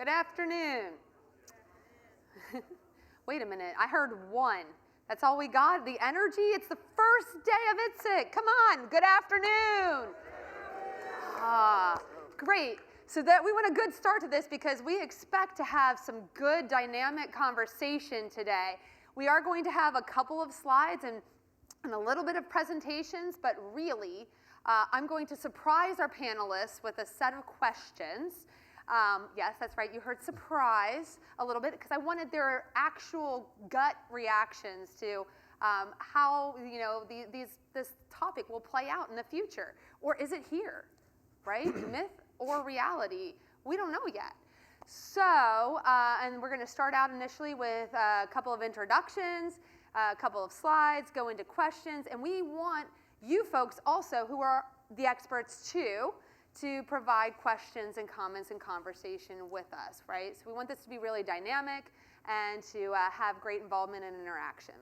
Good afternoon. Wait a minute, I heard one. That's all we got? The energy? It's the first day of Itsec. Come on, good afternoon. Great. So that we want a good start to this because we expect to have some good dynamic conversation today. We are going to have a couple of slides and a little bit of presentations, but really, I'm going to surprise our panelists with a set of questions. Yes, that's right, you heard surprise a little bit because I wanted their actual gut reactions to how this topic will play out in the future. Or is it here, right? Myth or reality? We don't know yet. So, and we're going to start out initially with a couple of introductions, a couple of slides, go into questions, and we want you folks also, who are the experts too, to provide questions and comments and conversation with us, right? So we want this to be really dynamic and to have great involvement and interaction.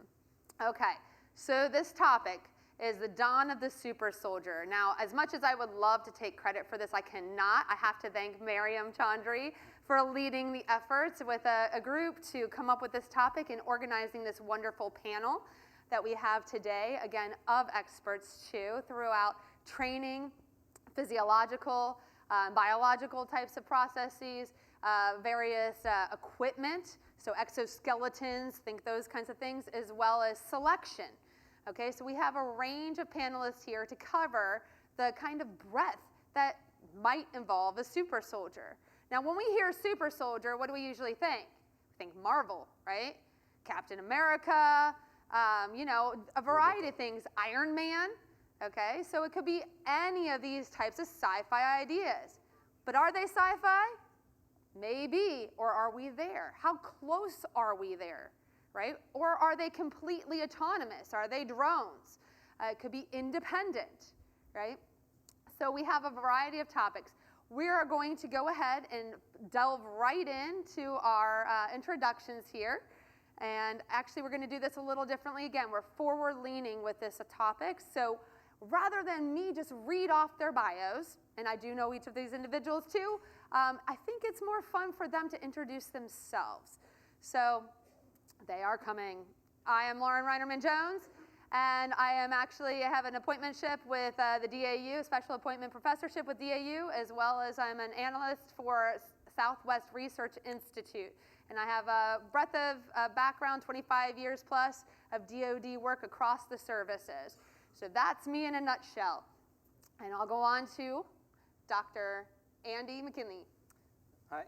Okay, so this topic is the dawn of the super soldier. Now, as much as I would love to take credit for this, I cannot. I have to thank Mariam Chandri for leading the efforts with a group to come up with this topic and organizing this wonderful panel that we have today, again, of experts too, throughout training, physiological, biological types of processes, various equipment, so exoskeletons, think those kinds of things, as well as selection. Okay, so we have a range of panelists here to cover the kind of breadth that might involve a super soldier. Now, when we hear super soldier, what do we usually think? We think Marvel, right? Captain America, a variety of things. Iron Man, okay? So it could be any of these types of sci-fi ideas. But are they sci-fi? Maybe, or are we there? How close are we there? Right? Or are they completely autonomous? Are they drones? It could be independent, right? So we have a variety of topics. We are going to go ahead and delve right into our introductions here. And actually, we're going to do this a little differently. Again, we're forward-leaning with this topic. So rather than me just read off their bios, and I do know each of these individuals too, I think it's more fun for them to introduce themselves. So they are coming. I am Lauren Reinerman-Jones, and I have an appointmentship with the DAU, special appointment professorship with DAU, as well as I'm an analyst for Southwest Research Institute. And I have a breadth of background, 25 years plus, of DoD work across the services. So that's me in a nutshell. And I'll go on to Dr. Andy McKinley. Hi,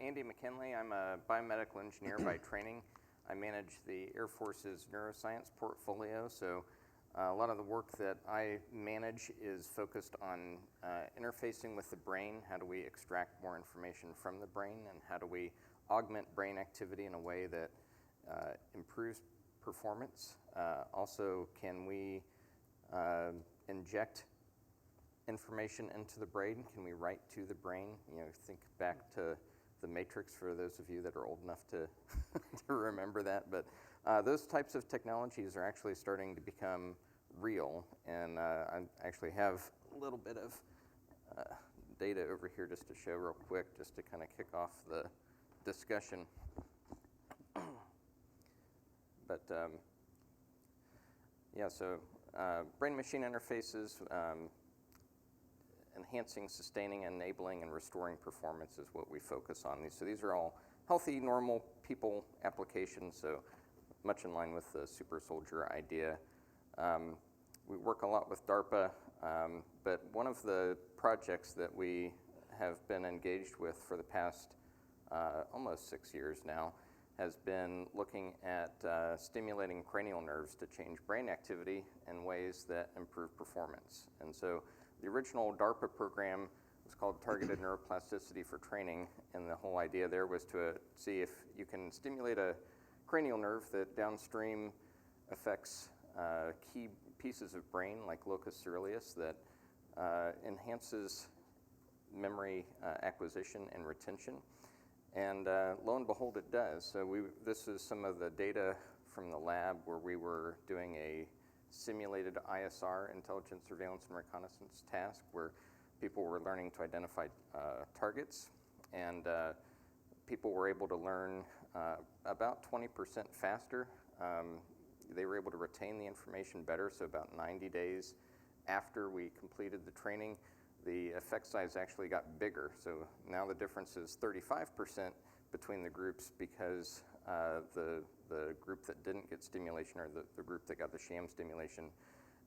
Andy McKinley. I'm a biomedical engineer by training. I manage the Air Force's neuroscience portfolio, so a lot of the work that I manage is focused on interfacing with the brain. How do we extract more information from the brain, and how do we augment brain activity in a way that improves performance? Also, can we inject information into the brain? Can we write to the brain? Think back to The Matrix, for those of you that are old enough to, to remember that. But those types of technologies are actually starting to become real. And I actually have a little bit of data over here just to show real quick, just to kind of kick off the discussion. But so brain-machine interfaces, enhancing, sustaining, enabling, and restoring performance is what we focus on. So these are all healthy, normal people applications, so much in line with the super soldier idea. We work a lot with DARPA, but one of the projects that we have been engaged with for the past almost 6 years now has been looking at stimulating cranial nerves to change brain activity in ways that improve performance. And so the original DARPA program was called Targeted Neuroplasticity for Training, and the whole idea there was to see if you can stimulate a cranial nerve that downstream affects key pieces of brain, like locus coeruleus, that enhances memory acquisition and retention. And lo and behold, it does. So this is some of the data from the lab where we were doing a simulated ISR, intelligence, surveillance, and reconnaissance task, where people were learning to identify targets. And people were able to learn about 20% faster. They were able to retain the information better, so about 90 days after we completed the training, the effect size actually got bigger. So now the difference is 35% between the groups because the group that didn't get stimulation, or the group that got the sham stimulation,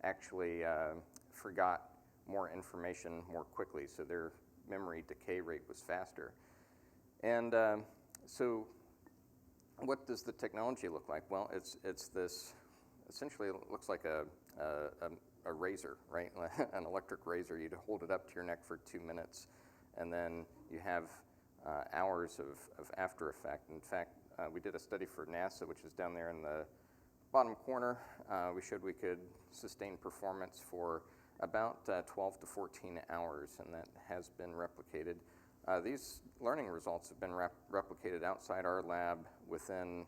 actually forgot more information more quickly, so their memory decay rate was faster. And so what does the technology look like? Well, it's this, essentially it looks like a razor, right? An electric razor. You'd hold it up to your neck for 2 minutes, and then you have hours of after effect. In fact, we did a study for NASA, which is down there in the bottom corner. We showed we could sustain performance for about 12 to 14 hours, and that has been replicated. These learning results have been replicated outside our lab, within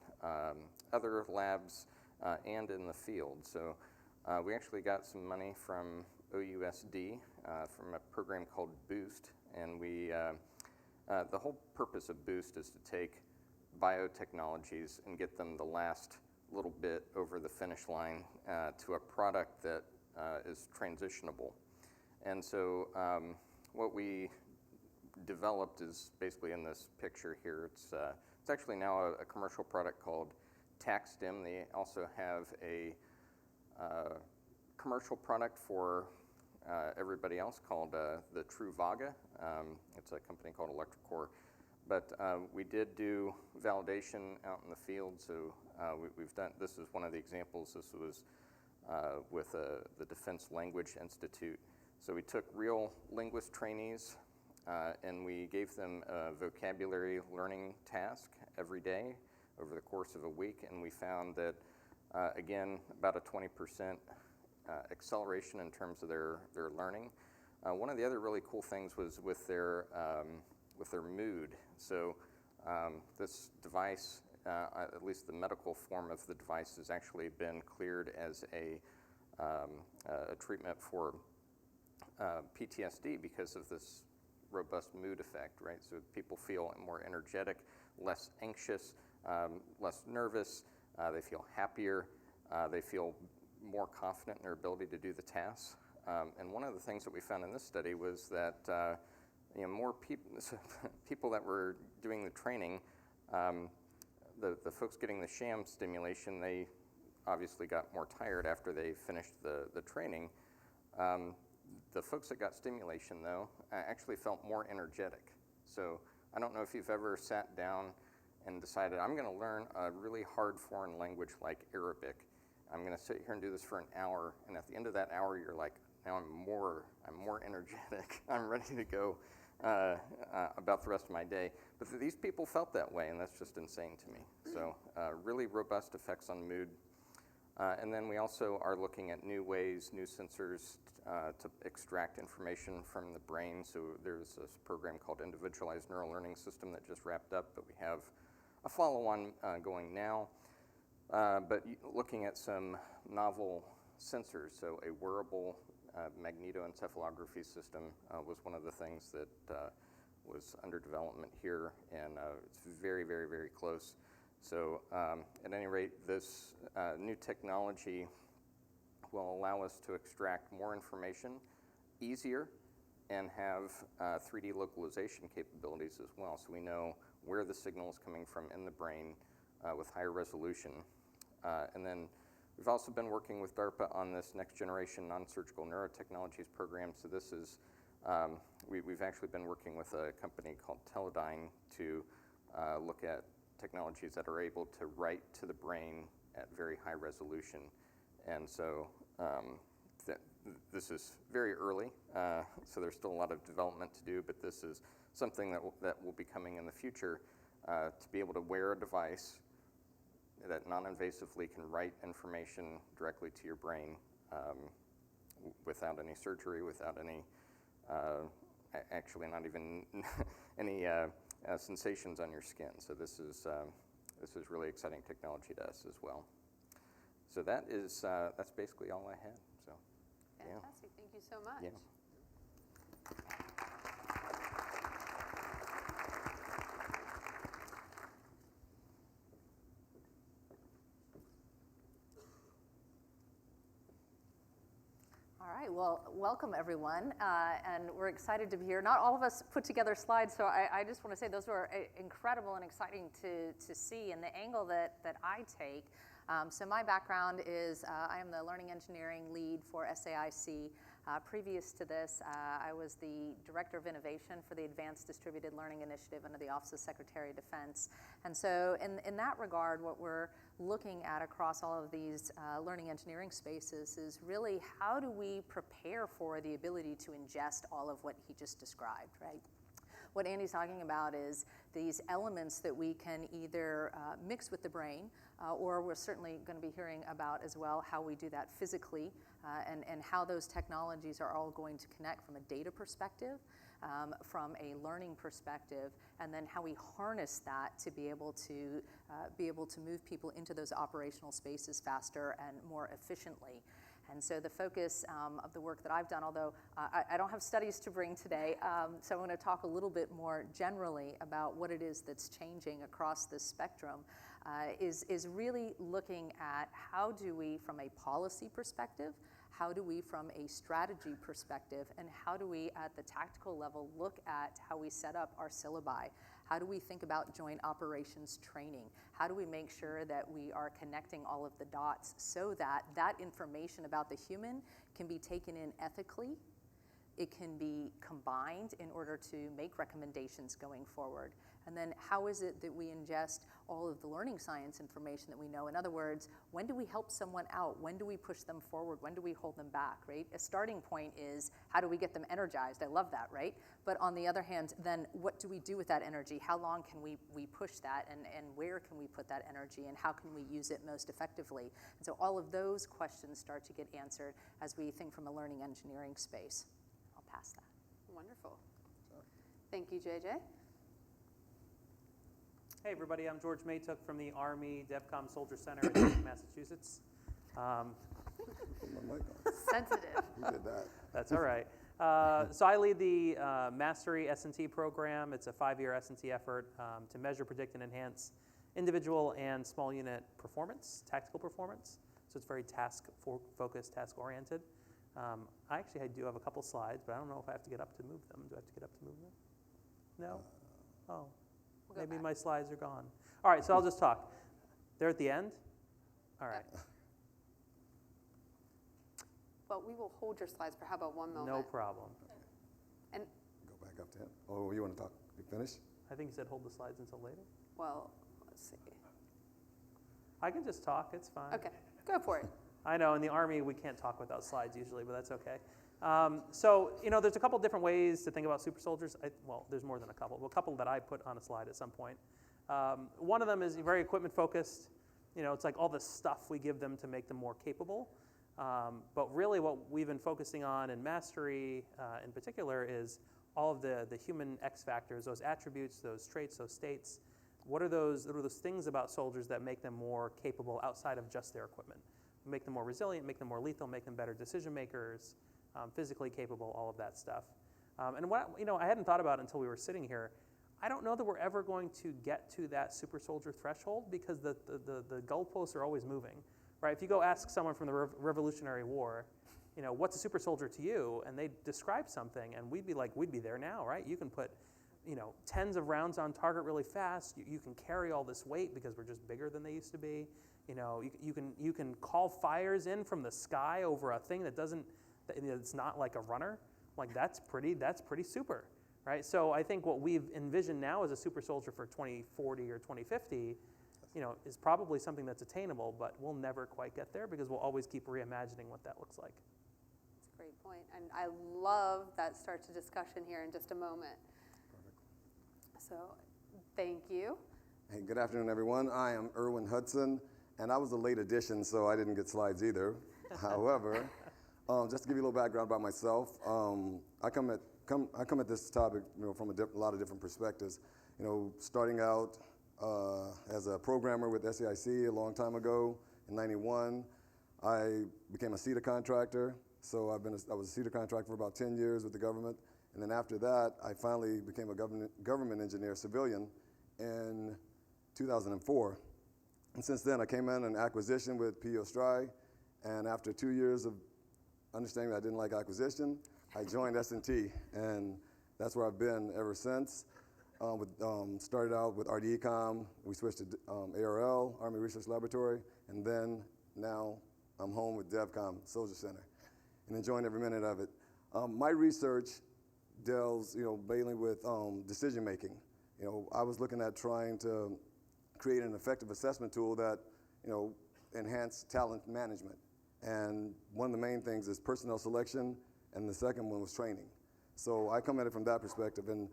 other labs, and in the field. So we actually got some money from OUSD from a program called BOOST, and the whole purpose of BOOST is to take biotechnologies and get them the last little bit over the finish line to a product that is transitionable. And so what we developed is basically in this picture here. It's actually now a commercial product called TacStim. They also have a commercial product for everybody else called the Truvaga. It's a company called Electrocore. But we did do validation out in the field, so we've done, this is one of the examples. This was with the Defense Language Institute. So we took real linguist trainees and we gave them a vocabulary learning task every day over the course of a week, and we found that, again, about a 20% acceleration in terms of their learning. One of the other really cool things was with their mood. So this device, at least the medical form of the device, has actually been cleared as a treatment for PTSD because of this robust mood effect, right? So people feel more energetic, less anxious, less nervous, they feel happier, they feel more confident in their ability to do the tasks. And one of the things that we found in this study was that more people that were doing the training, the folks getting the sham stimulation, they obviously got more tired after they finished the training. The folks that got stimulation, though, actually felt more energetic. So I don't know if you've ever sat down and decided, I'm going to learn a really hard foreign language like Arabic. I'm going to sit here and do this for an hour, and at the end of that hour, you're like, now I'm more energetic. I'm ready to go about the rest of my day. But these people felt that way, and that's just insane to me. So really robust effects on mood. And then we also are looking at new ways, new sensors to extract information from the brain. So there's this program called Individualized Neural Learning System that just wrapped up, but we have a follow-on going now. But looking at some novel sensors, so a wearable magnetoencephalography system was one of the things that was under development here, and it's very, very, very close. So at any rate, this new technology will allow us to extract more information easier and have 3D localization capabilities as well. So we know where the signal is coming from in the brain with higher resolution. And then we've also been working with DARPA on this next generation non-surgical neurotechnologies program. So this is, we've actually been working with a company called Teledyne to look at technologies that are able to write to the brain at very high resolution. And so this is very early, so there's still a lot of development to do, but this is something that will be coming in the future to be able to wear a device that non-invasively can write information directly to your brain without any surgery, without any, actually not even any sensations on your skin. So this is really exciting technology to us as well. So that's basically all I had. So, fantastic. Thank you so much. Yeah. Well, welcome everyone, and we're excited to be here. Not all of us put together slides, so I just want to say those were incredible and exciting to see, and the angle that I take. So my background is I am the Learning Engineering Lead for SAIC. Previous to this, I was the Director of Innovation for the Advanced Distributed Learning Initiative under the Office of Secretary of Defense. And so in that regard, what we're looking at across all of these learning engineering spaces is really how do we prepare for the ability to ingest all of what he just described, right? What Andy's talking about is these elements that we can either mix with the brain, or we're certainly going to be hearing about as well how we do that physically, and how those technologies are all going to connect from a data perspective, from a learning perspective, and then how we harness that to be able to move people into those operational spaces faster and more efficiently. And so the focus of the work that I've done, although I don't have studies to bring today, so I'm going to talk a little bit more generally about what it is that's changing across this spectrum, is really looking at how do we, from a policy perspective, how do we from a strategy perspective, and how do we at the tactical level look at how we set up our syllabi? How do we think about joint operations training? How do we make sure that we are connecting all of the dots so that that information about the human can be taken in ethically, it can be combined in order to make recommendations going forward? And then how is it that we ingest all of the learning science information that we know? In other words, when do we help someone out? When do we push them forward? When do we hold them back, right? A starting point is how do we get them energized? I love that, right? But on the other hand, then what do we do with that energy? How long can we push that, and where can we put that energy, and how can we use it most effectively? And so all of those questions start to get answered as we think from a learning engineering space. I'll pass that. Wonderful. Thank you, JJ. Hey everybody, I'm George Maytook from the Army DevCom Soldier Center in Massachusetts. Sensitive. Who did that? That's all right. So I lead the Mastery S&T program. It's a 5-year S&T effort to measure, predict, and enhance individual and small unit performance, tactical performance. So it's very task-focused, task-oriented. I do have a couple slides, but I don't know if I have to get up to move them. Do I have to get up to move them? No? Oh. Maybe my slides are gone. All right, so I'll just talk. They're at the end? All right. But we will hold your slides for how about one moment? No problem. And Go back up to him. Oh, you want to talk? You finished? I think you said hold the slides until later. well, let's see. I can just talk, it's fine. Okay, go for it. I know in the Army we can't talk without slides usually, but that's okay. So, there's a couple different ways to think about super soldiers. Well, there's more than a couple, but a couple that I put on a slide at some point. One of them is very equipment focused. It's like all the stuff we give them to make them more capable. But really what we've been focusing on in Mastery in particular is all of the human X factors, those attributes, those traits, those states. What are those things about soldiers that make them more capable outside of just their equipment? Make them more resilient, make them more lethal, make them better decision makers, physically capable, all of that stuff. And what I hadn't thought about it until we were sitting here. I don't know that we're ever going to get to that super soldier threshold because the goalposts are always moving, right? If you go ask someone from the Revolutionary War, what's a super soldier to you, and they describe something, and we'd be there now, right? You can put, tens of rounds on target really fast. You can carry all this weight because we're just bigger than they used to be. You can call fires in from the sky over a thing that doesn't. It's not like a runner. Like that's pretty super, right? So I think what we've envisioned now as a super soldier for 2040 or 2050, is probably something that's attainable, but we'll never quite get there because we'll always keep reimagining what that looks like. That's a great point, and I love that starts a discussion here in just a moment. Perfect. So, thank you. Hey, good afternoon, everyone. I am Erwin Hudson, and I was a late addition, so I didn't get slides either. However, just to give you a little background about myself, I come at this topic, from a lot of different perspectives. Starting out as a programmer with SAIC a long time ago in '91, I became a CETA contractor. So I was a CETA contractor for about 10 years with the government, and then after that, I finally became a government engineer, civilian, in 2004. And since then, I came in an acquisition with P.O. Stry, and after 2 years of understanding that I didn't like acquisition, I joined S&T, and that's where I've been ever since. Started out with RDECOM, we switched to ARL, Army Research Laboratory, and then now I'm home with DevCom, Soldier Center, and enjoying every minute of it. My research deals, mainly with decision making. I was looking at trying to create an effective assessment tool that, enhance talent management. And one of the main things is personnel selection, and the second one was training. So I come at it from that perspective. And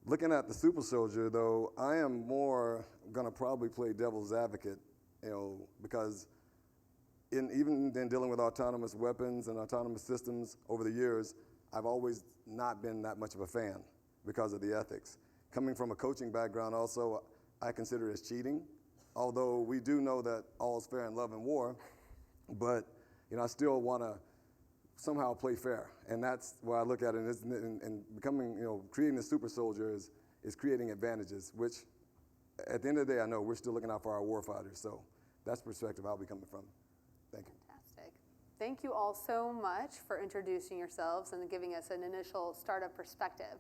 looking at the super soldier, though, I am more gonna probably play devil's advocate, because even in dealing with autonomous weapons and autonomous systems over the years, I've always not been that much of a fan because of the ethics. Coming from a coaching background also, I consider it as cheating, although we do know that all is fair in love and war, but I still want to somehow play fair, and that's why I look at it. And becoming, creating the super soldier is creating advantages, which at the end of the day, I know we're still looking out for our war fighters. So that's the perspective I'll be coming from. Thank you. Fantastic. Thank you all so much for introducing yourselves and giving us an initial startup perspective.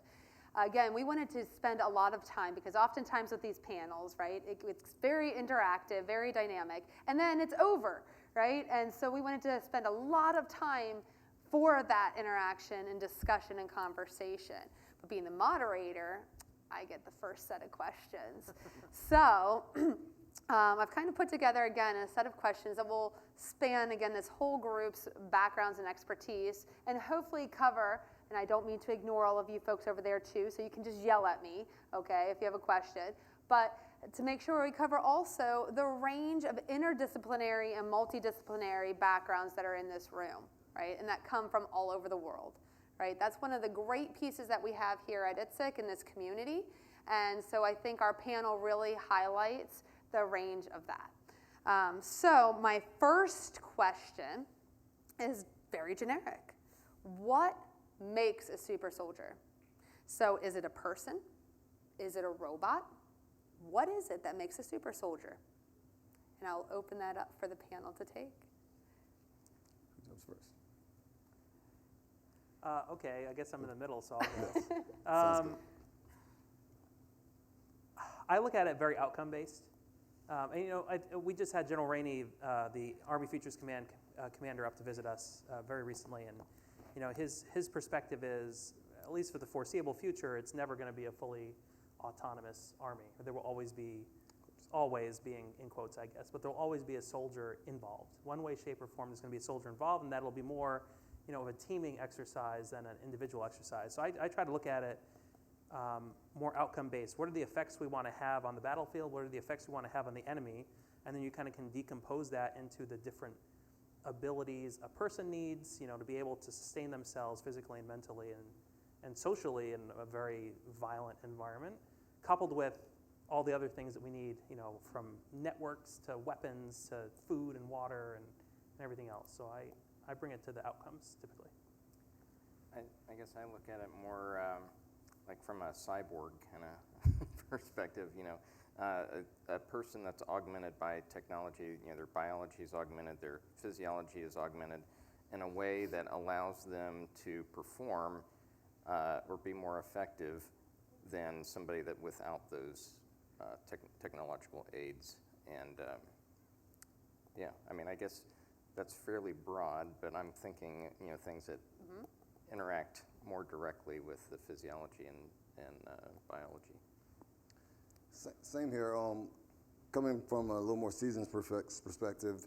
Again, we wanted to spend a lot of time because oftentimes with these panels, right, it's very interactive, very dynamic, and then it's over, right? And so we wanted to spend a lot of time for that interaction and discussion and conversation. But being the moderator, I get the first set of questions. So I've kind of put together, again, a set of questions that will span, again, this whole group's backgrounds and expertise and hopefully cover, and I don't mean to ignore all of you folks over there too, so you can just yell at me, okay, if you have a question. But to make sure we cover also the range of interdisciplinary and multidisciplinary backgrounds that are in this room, right, and that come from all over the world, right? That's one of the great pieces that we have here at Itsec in this community, and so I think our panel really highlights the range of that. So my first question is very generic. What makes a super soldier? So is it a person? Is it a robot? What is it that makes a super soldier? And I'll open that up for the panel to take. Who jumps first? Okay, I guess I'm in the middle, so I'll go. Sounds good. I look at it very outcome-based. And we just had General Rainey, the Army Futures Command commander, up to visit us very recently, and his perspective is, at least for the foreseeable future, it's never going to be a fully autonomous army. There will always being in quotes, I guess, but there will always be a soldier involved. One way, shape, or form, there's going to be a soldier involved, and that'll be more, of a teaming exercise than an individual exercise. So I try to look at it more outcome-based. What are the effects we want to have on the battlefield? What are the effects we want to have on the enemy? And then you kind of can decompose that into the different abilities a person needs, to be able to sustain themselves physically and mentally and socially in a very violent environment, coupled with all the other things that we need, from networks to weapons to food and water and everything else. So I bring it to the outcomes typically. I guess I look at it more like from a cyborg kind of perspective, a person that's augmented by technology, their biology is augmented, their physiology is augmented in a way that allows them to perform or be more effective than somebody that without those technological aids. And I guess that's fairly broad, but I'm thinking, things that interact more directly with the physiology and biology. Same here. Coming from a little more seasoned perspective,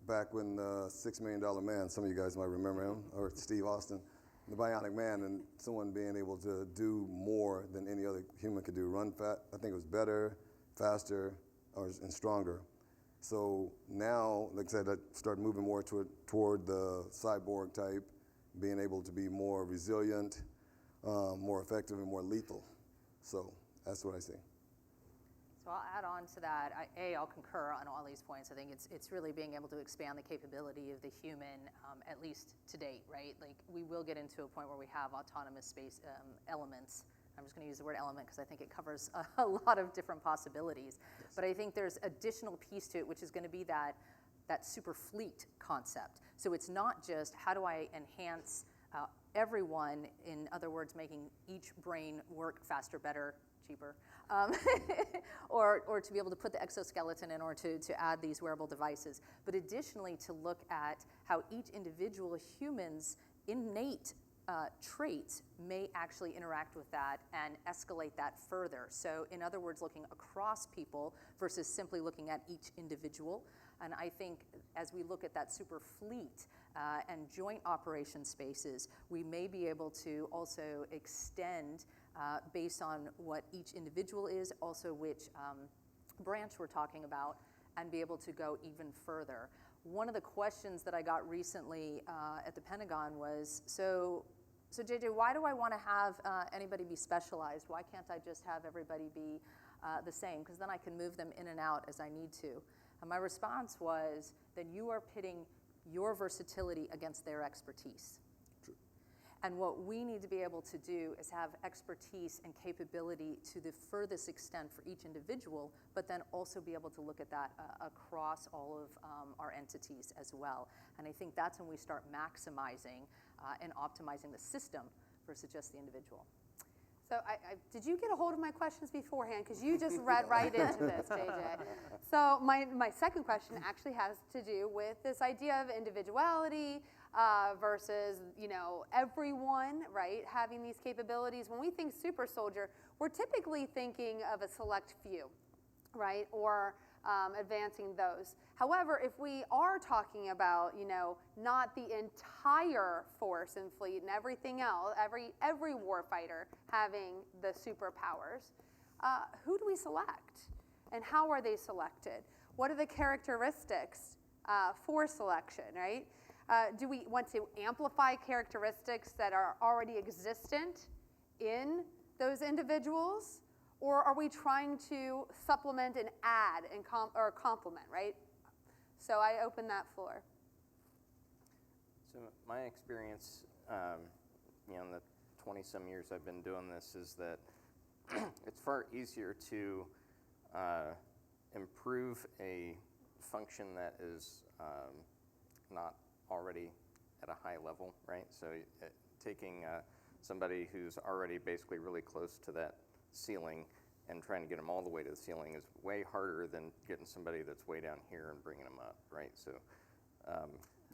back when the $6 Million Man, some of you guys might remember him, or Steve Austin, the Bionic Man, and someone being able to do more than any other human could do. Run fast, I think it was better, faster, and stronger. So now, like I said, I started moving more toward the cyborg type, being able to be more resilient, more effective, and more lethal. So that's what I see. So I'll add on to that. I'll concur on all these points. I think it's really being able to expand the capability of the human, at least to date, right? Like we will get into a point where we have autonomous space elements. I'm just going to use the word element because I think it covers a lot of different possibilities. Yes. But I think there's additional piece to it, which is going to be that that super fleet concept. So it's not just how do I enhance everyone, in other words, making each brain work faster, better, cheaper, or to be able to put the exoskeleton in or to add these wearable devices, but additionally to look at how each individual human's innate traits may actually interact with that and escalate that further. So in other words, looking across people versus simply looking at each individual. And I think as we look at that super fleet and joint operation spaces, we may be able to also extend based on what each individual is, also which branch we're talking about, and be able to go even further. One of the questions that I got recently at the Pentagon was, so JJ, why do I want to have anybody be specialized? Why can't I just have everybody be the same? Because then I can move them in and out as I need to. And my response was, then you are pitting your versatility against their expertise. True. And what we need to be able to do is have expertise and capability to the furthest extent for each individual, but then also be able to look at that across all of our entities as well. And I think that's when we start maximizing and optimizing the system versus just the individual. So did you get a hold of my questions beforehand? Because you just read right into this, JJ. So my second question actually has to do with this idea of individuality versus, everyone, right, having these capabilities. When we think super soldier, we're typically thinking of a select few, right, or advancing those. However, if we are talking about, not the entire force and fleet and everything else, every warfighter having the superpowers, who do we select? And how are they selected? What are the characteristics for selection, right? Do we want to amplify characteristics that are already existent in those individuals? Or are we trying to supplement and add and or complement, right? So I open that floor. So my experience, in the 20-some years I've been doing this, is that it's far easier to improve a function that is not already at a high level, right? So taking somebody who's already basically really close to that ceiling and trying to get them all the way to the ceiling is way harder than getting somebody that's way down here and bringing them up, right? So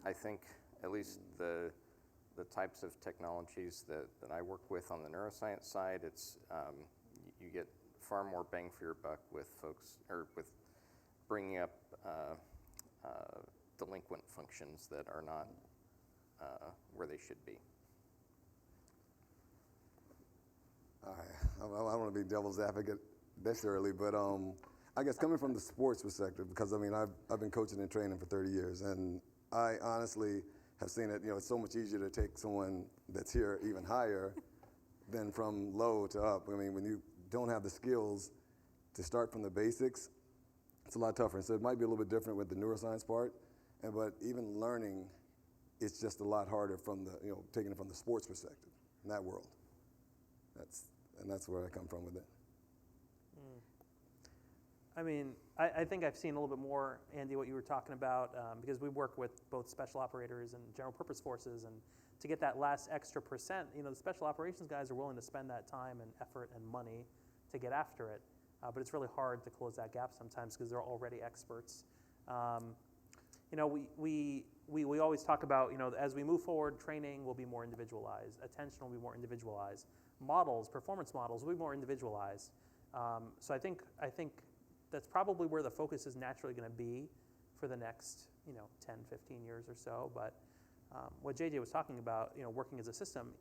I think at least the types of technologies that I work with on the neuroscience side, it's you get far more bang for your buck with folks, or with bringing up delinquent functions that are not where they should be. I don't want to be devil's advocate this early, but I guess coming from the sports perspective, because I've been coaching and training for 30 years, and I honestly have seen it. It's so much easier to take someone that's here even higher than from low to up. When you don't have the skills to start from the basics, it's a lot tougher. So it might be a little bit different with the neuroscience part, but even learning, it's just a lot harder from the taking it from the sports perspective in that world. That's where I come from with it. I think I've seen a little bit more, Andy, what you were talking about, because we work with both special operators and general purpose forces, and to get that last extra percent, the special operations guys are willing to spend that time and effort and money to get after it, but it's really hard to close that gap sometimes because they're already experts. We always talk about, as we move forward, training will be more individualized, attention will be more individualized, performance models will be more individualized. So I think that's probably where the focus is naturally going to be for the next 10, 15 years or so. But what JJ was talking about, working as a system,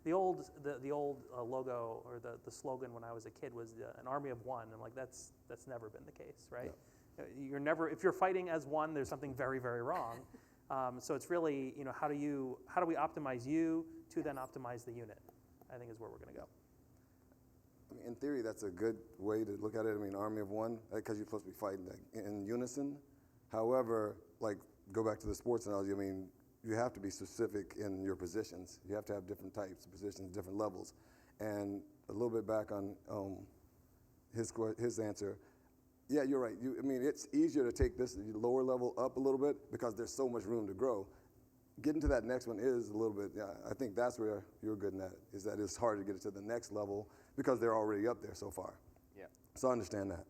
the old logo or the slogan when I was a kid was an army of one, and that's never been the case, right? Yeah. You're never, if you're fighting as one, there's something very, very wrong. So it's really, how do we optimize you to then optimize the unit, I think is where we're going to go. In theory, that's a good way to look at it. Army of one, because you're supposed to be fighting in unison. However, go back to the sports analogy, you have to be specific in your positions. You have to have different types of positions, different levels. And a little bit back on his answer, Yeah, you're right. I mean, it's easier to take this lower level up a little bit because there's so much room to grow. Getting to that next one is a little bit, yeah, I think that's where you're good at, is that it's hard to get it to the next level because they're already up there so far. Yeah. So I understand that.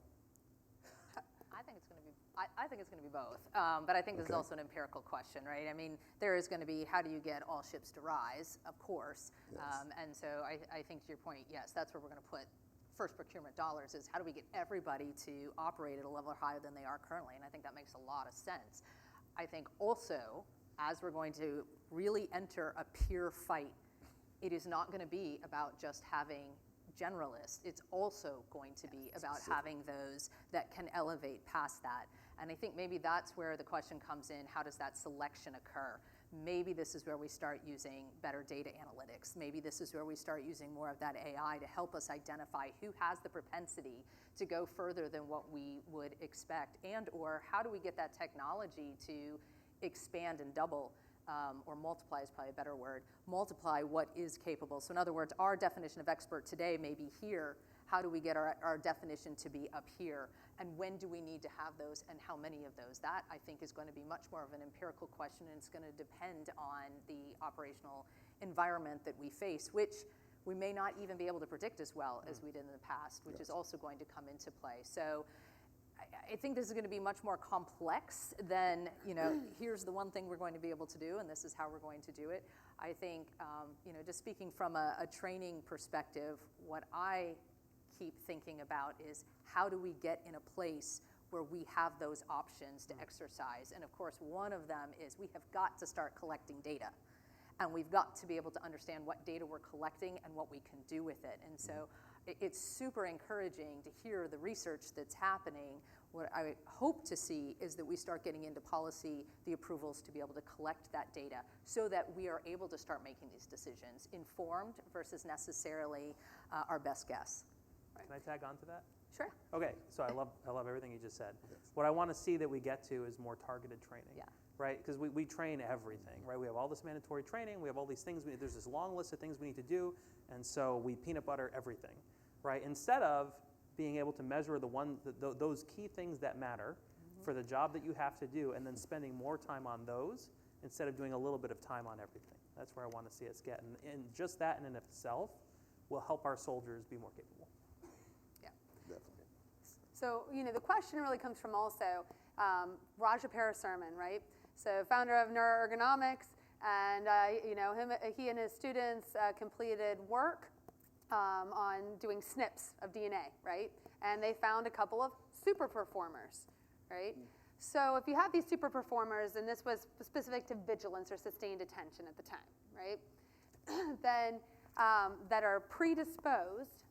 I think it's going to be. I think it's going to be both, but I think this is Okay. also an empirical question, right? I mean, there is going to be how do you get all ships to rise, of course, Yes. and so I think to your point, yes, that's where we're going to put first procurement dollars is how do we get everybody to operate at a level higher than they are currently, and I think that makes a lot of sense. I think also as we're going to really enter a peer fight, it is not going to be about just having generalists. It's also going to be about having those that can elevate past that. And I think maybe that's where the question comes in, how does that selection occur? Maybe this is where we start using better data analytics. Maybe this is where we start using more of that AI to help us identify who has the propensity to go further than what we would expect, and or how do we get that technology to expand and double, or multiply is probably a better word, multiply what is capable. So in other words, our definition of expert today may be here. How do we get our definition to be up here? And when do we need to have those and how many of those? That, I think, is going to be much more of an empirical question, and it's going to depend on the operational environment that we face, which we may not even be able to predict as well as we did in the past, which is also going to come into play. So I think this is going to be much more complex than, here's the one thing we're going to be able to do, and this is how we're going to do it. I think, just speaking from a training perspective, what I keep thinking about is how do we get in a place where we have those options to exercise? And of course, one of them is we have got to start collecting data. And we've got to be able to understand what data we're collecting and what we can do with it. And so it's super encouraging to hear the research that's happening. What I hope to see is that we start getting into policy, the approvals to be able to collect that data so that we are able to start making these decisions, informed versus necessarily our best guess. Can I tag on to that? Sure. Okay, so I love everything you just said. What I want to see that we get to is more targeted training. Yeah. Right? Because we train everything, right? We have all this mandatory training, we have all these things, there's this long list of things we need to do, and so we peanut butter everything, right? Instead of being able to measure those key things that matter for the job that you have to do, and then spending more time on those instead of doing a little bit of time on everything. That's where I want to see us get, and just that in and of itself will help our soldiers be more capable. Definitely. So, the question really comes from also Raja Parasurman, right? So, founder of Neuroergonomics, and he and his students completed work on doing SNPs of DNA, right? And they found a couple of super performers, right? So, if you have these super performers, and this was specific to vigilance or sustained attention at the time, right? Then that are predisposed,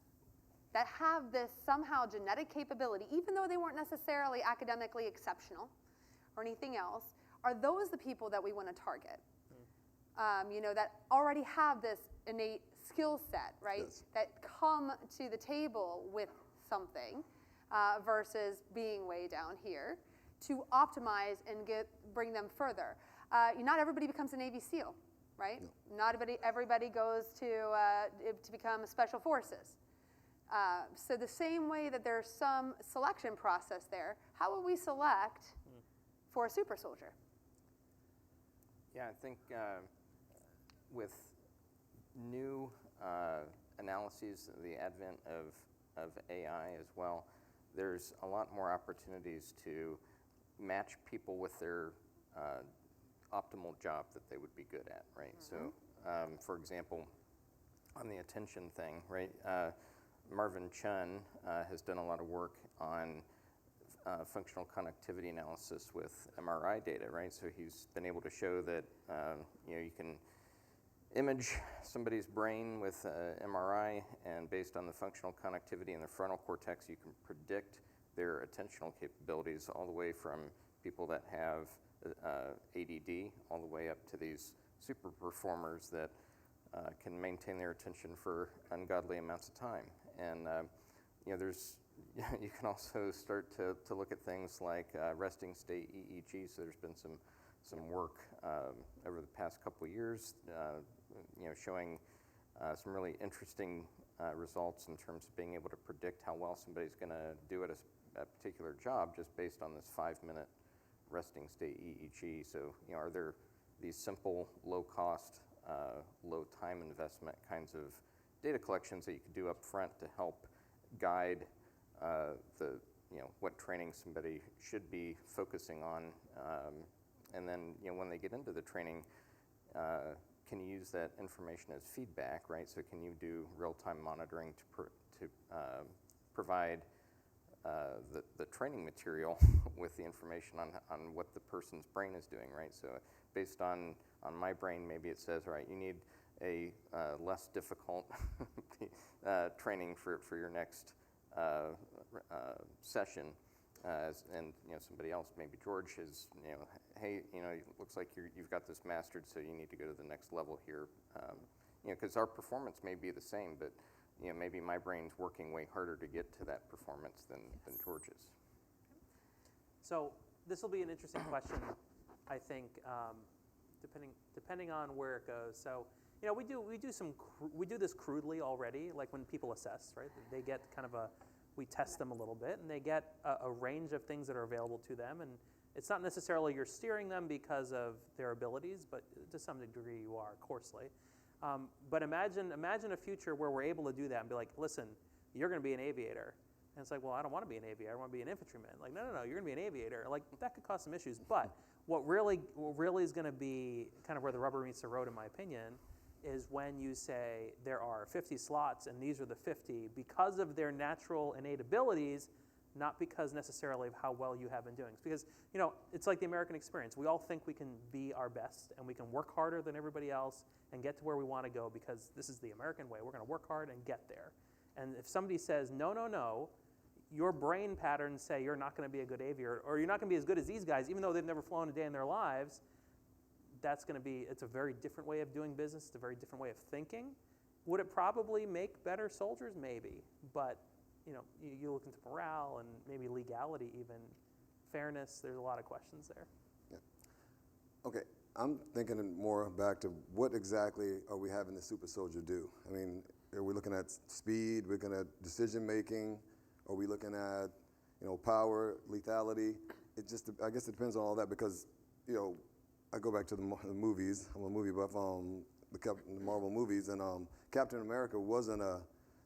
that have this somehow genetic capability, even though they weren't necessarily academically exceptional or anything else, are those the people that we want to target? That already have this innate skill set, right? Yes. That come to the table with something versus being way down here to optimize and bring them further. Not everybody becomes a Navy SEAL, right? No. Not everybody goes to become special forces. So the same way that there's some selection process there, how will we select for a super soldier? Yeah, I think with new analyses, the advent of AI as well, there's a lot more opportunities to match people with their optimal job that they would be good at, right? So, for example, on the attention thing, right? Marvin Chun has done a lot of work on functional connectivity analysis with MRI data, right? So he's been able to show that you can image somebody's brain with MRI, and based on the functional connectivity in the frontal cortex, you can predict their attentional capabilities all the way from people that have ADD all the way up to these super performers that can maintain their attention for ungodly amounts of time. And there's you can also start to look at things like resting state EEG. So there's been some work over the past couple of years, showing some really interesting results in terms of being able to predict how well somebody's going to do at a particular job just based on this 5-minute resting state EEG. So, are there these simple, low-cost, low-time investment kinds of data collections that you could do up front to help guide what training somebody should be focusing on, and then when they get into the training, can you use that information as feedback, right? So can you do real-time monitoring to provide the training material with the information on what the person's brain is doing, right? So based on my brain, maybe it says, all right, you need a less difficult training for your next session, and somebody else, maybe George, is hey, it looks like you've got this mastered, so you need to go to the next level here, because our performance may be the same, but maybe my brain's working way harder to get to that performance than George's. So this will be an interesting question, I think, depending on where it goes. So we do this crudely already, like when people assess, right? They get kind of we test them a little bit, and they get a range of things that are available to them, and it's not necessarily you're steering them because of their abilities, but to some degree you are, coarsely. But imagine a future where we're able to do that and be like, listen, you're going to be an aviator. And it's like, well, I don't want to be an aviator. I want to be an infantryman. Like, no, you're going to be an aviator. Like, that could cause some issues. But what really is going to be kind of where the rubber meets the road, in my opinion, is when you say there are 50 slots and these are the 50 because of their natural innate abilities, not because necessarily of how well you have been doing. Because, it's like the American experience. We all think we can be our best and we can work harder than everybody else and get to where we want to go because this is the American way. We're going to work hard and get there. And if somebody says, no, your brain patterns say you're not going to be a good aviator or you're not going to be as good as these guys, even though they've never flown a day in their lives, it's a very different way of doing business. It's a very different way of thinking. Would it probably make better soldiers? Maybe. But, you look into morale and maybe legality even, fairness, there's a lot of questions there. Yeah. Okay, I'm thinking more back to what exactly are we having the super soldier do? I mean, are we looking at speed? We're looking at decision making? Are we looking at, power, lethality? I guess it depends on all that because, I go back to the movies. I'm a movie buff, the Marvel movies, and Captain America wasn't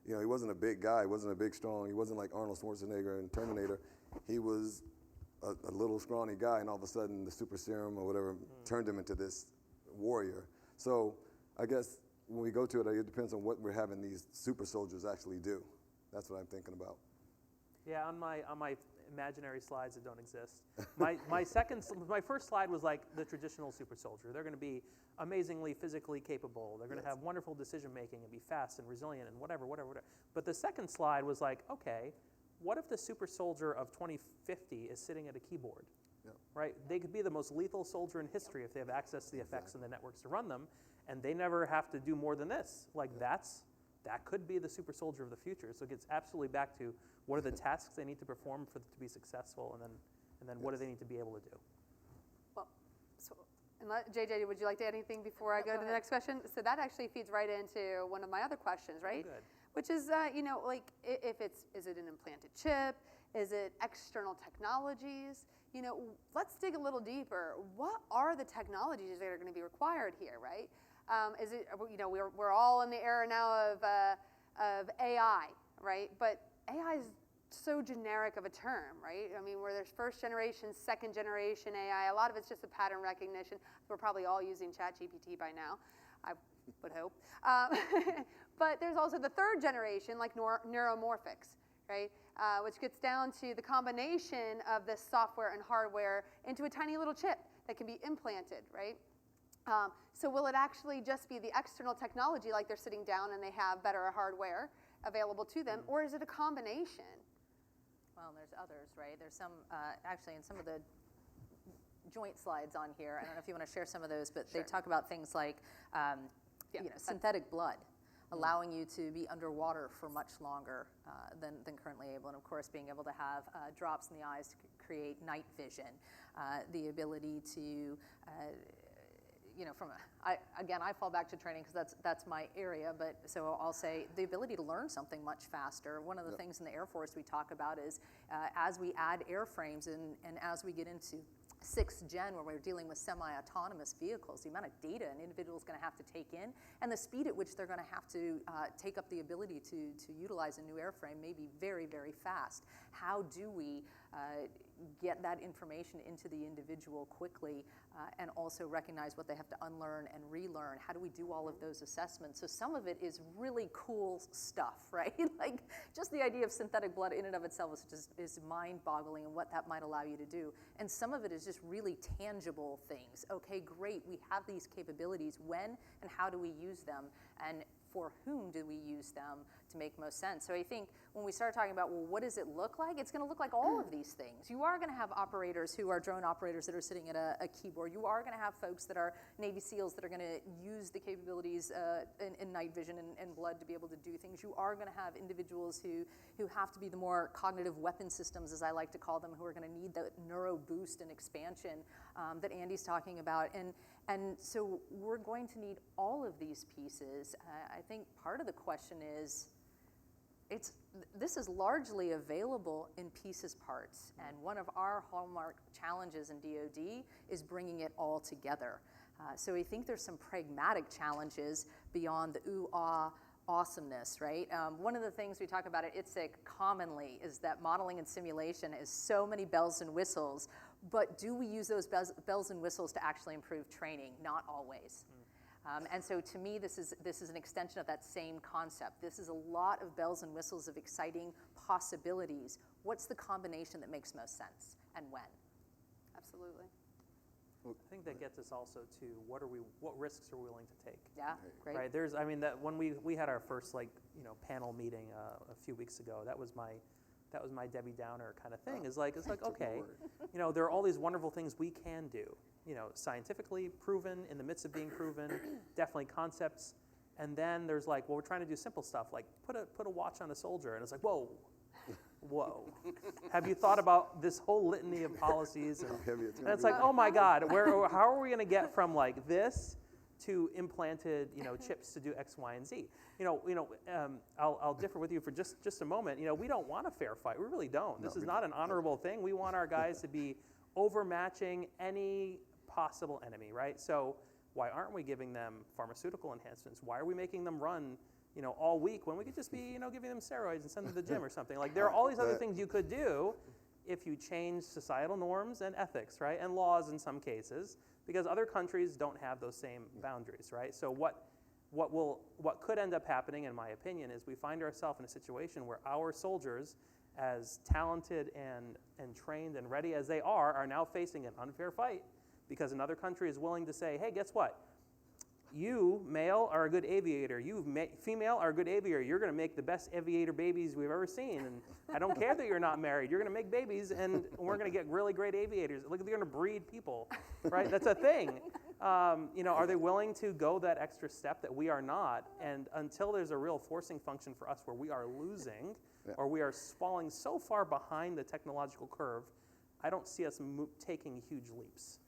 he wasn't a big guy. He wasn't a big, strong. He wasn't like Arnold Schwarzenegger in Terminator. He was a little scrawny guy, and all of a sudden the super serum or whatever turned him into this warrior. So I guess when we go to it, it depends on what we're having these super soldiers actually do. That's what I'm thinking about. Yeah, on my imaginary slides that don't exist, my first slide was like the traditional super soldier. They're going to be amazingly physically capable. They're going to have wonderful decision making and be fast and resilient and whatever. But the second slide was like, okay, what if the super soldier of 2050 is sitting at a keyboard? Yep. Right? They could be the most lethal soldier in history if they have access to the effects and the networks to run them, and they never have to do more than this. Like that could be the super soldier of the future. So it gets absolutely back to what are the tasks they need to perform to be successful, and then what do they need to be able to do? Well, JJ, would you like to add anything before I go to the next question? So that actually feeds right into one of my other questions, right? Good. Which is, is it an implanted chip? Is it external technologies? Let's dig a little deeper. What are the technologies that are going to be required here, right? Is it, we're all in the era now of AI, right? But AI is so generic of a term, right? I mean, where there's first generation, second generation AI, a lot of it's just a pattern recognition. We're probably all using ChatGPT by now, I would hope. But there's also the third generation, like neuromorphics, right? Which gets down to the combination of this software and hardware into a tiny little chip that can be implanted, right? So will it actually just be the external technology, like they're sitting down and they have better hardware available to them, or is it a combination? Well, there's others, right? There's some, actually, in some of the joint slides on here, I don't know if you want to share some of those, but they talk about things like synthetic blood, allowing you to be underwater for much longer than currently able, and of course being able to have drops in the eyes to create night vision, the ability to I fall back to training because that's my area, but so I'll say the ability to learn something much faster. One of the things in the Air Force we talk about is as we add airframes and as we get into 6th gen, where we're dealing with semi-autonomous vehicles, the amount of data an individual is going to have to take in and the speed at which they're going to have to take up the ability to utilize a new airframe may be very, very fast. How do we get that information into the individual quickly and also recognize what they have to unlearn and relearn? How do we do all of those assessments? So some of it is really cool stuff, right? Like just the idea of synthetic blood in and of itself is mind-boggling and what that might allow you to do. And some of it is just really tangible things. Okay, great, we have these capabilities. When and how do we use them? And for whom do we use them to make most sense? So I think when we start talking about, well, what does it look like? It's going to look like all of these things. You are going to have operators who are drone operators that are sitting at a keyboard. You are going to have folks that are Navy SEALs that are going to use the capabilities in night vision and blood to be able to do things. You are going to have individuals who have to be the more cognitive weapon systems, as I like to call them, who are going to need the neuro boost and expansion that Andy's talking about. And so we're going to need all of these pieces. I think part of the question is, this is largely available in pieces parts, and one of our hallmark challenges in DoD is bringing it all together. So we think there's some pragmatic challenges beyond the ooh-ah awesomeness, right? One of the things we talk about at Itsec commonly is that modeling and simulation is so many bells and whistles, but do we use those bells and whistles to actually improve training? Not always. And so to me, this is an extension of that same concept. This is a lot of bells and whistles of exciting possibilities. What's the combination that makes most sense and when? Absolutely. I think that gets us also to what risks are we willing to take? Yeah, great. Right. That when we had our first panel meeting a few weeks ago, that was my Debbie Downer kind of thing. It's like okay, there are all these wonderful things we can do. Scientifically proven, in the midst of being proven, definitely concepts. And then there's we're trying to do simple stuff like put a watch on a soldier, and it's like, whoa. Have you thought about this whole litany of policies? And it's like, oh my God, how are we going to get from this to implanted, chips to do X, Y, and Z? I'll differ with you for just a moment. We don't want a fair fight. We really don't. This is not an honorable thing. We want our guys to be overmatching any possible enemy, right? So why aren't we giving them pharmaceutical enhancements? Why are we making them run, all week when we could just be, giving them steroids and send them to the gym or something? There are all these other things you could do if you change societal norms and ethics, right? And laws in some cases, because other countries don't have those same boundaries, right? So what could end up happening, in my opinion, is we find ourselves in a situation where our soldiers, as talented and trained and ready as they are now facing an unfair fight because another country is willing to say, hey, guess what? You, male, are a good aviator. You, female, are a good aviator. You're going to make the best aviator babies we've ever seen. And I don't care that you're not married. You're going to make babies, and we're going to get really great aviators. Look, they're going to breed people, right? That's a thing. Are they willing to go that extra step that we are not? And until there's a real forcing function for us where we are losing or we are falling so far behind the technological curve, I don't see us taking huge leaps.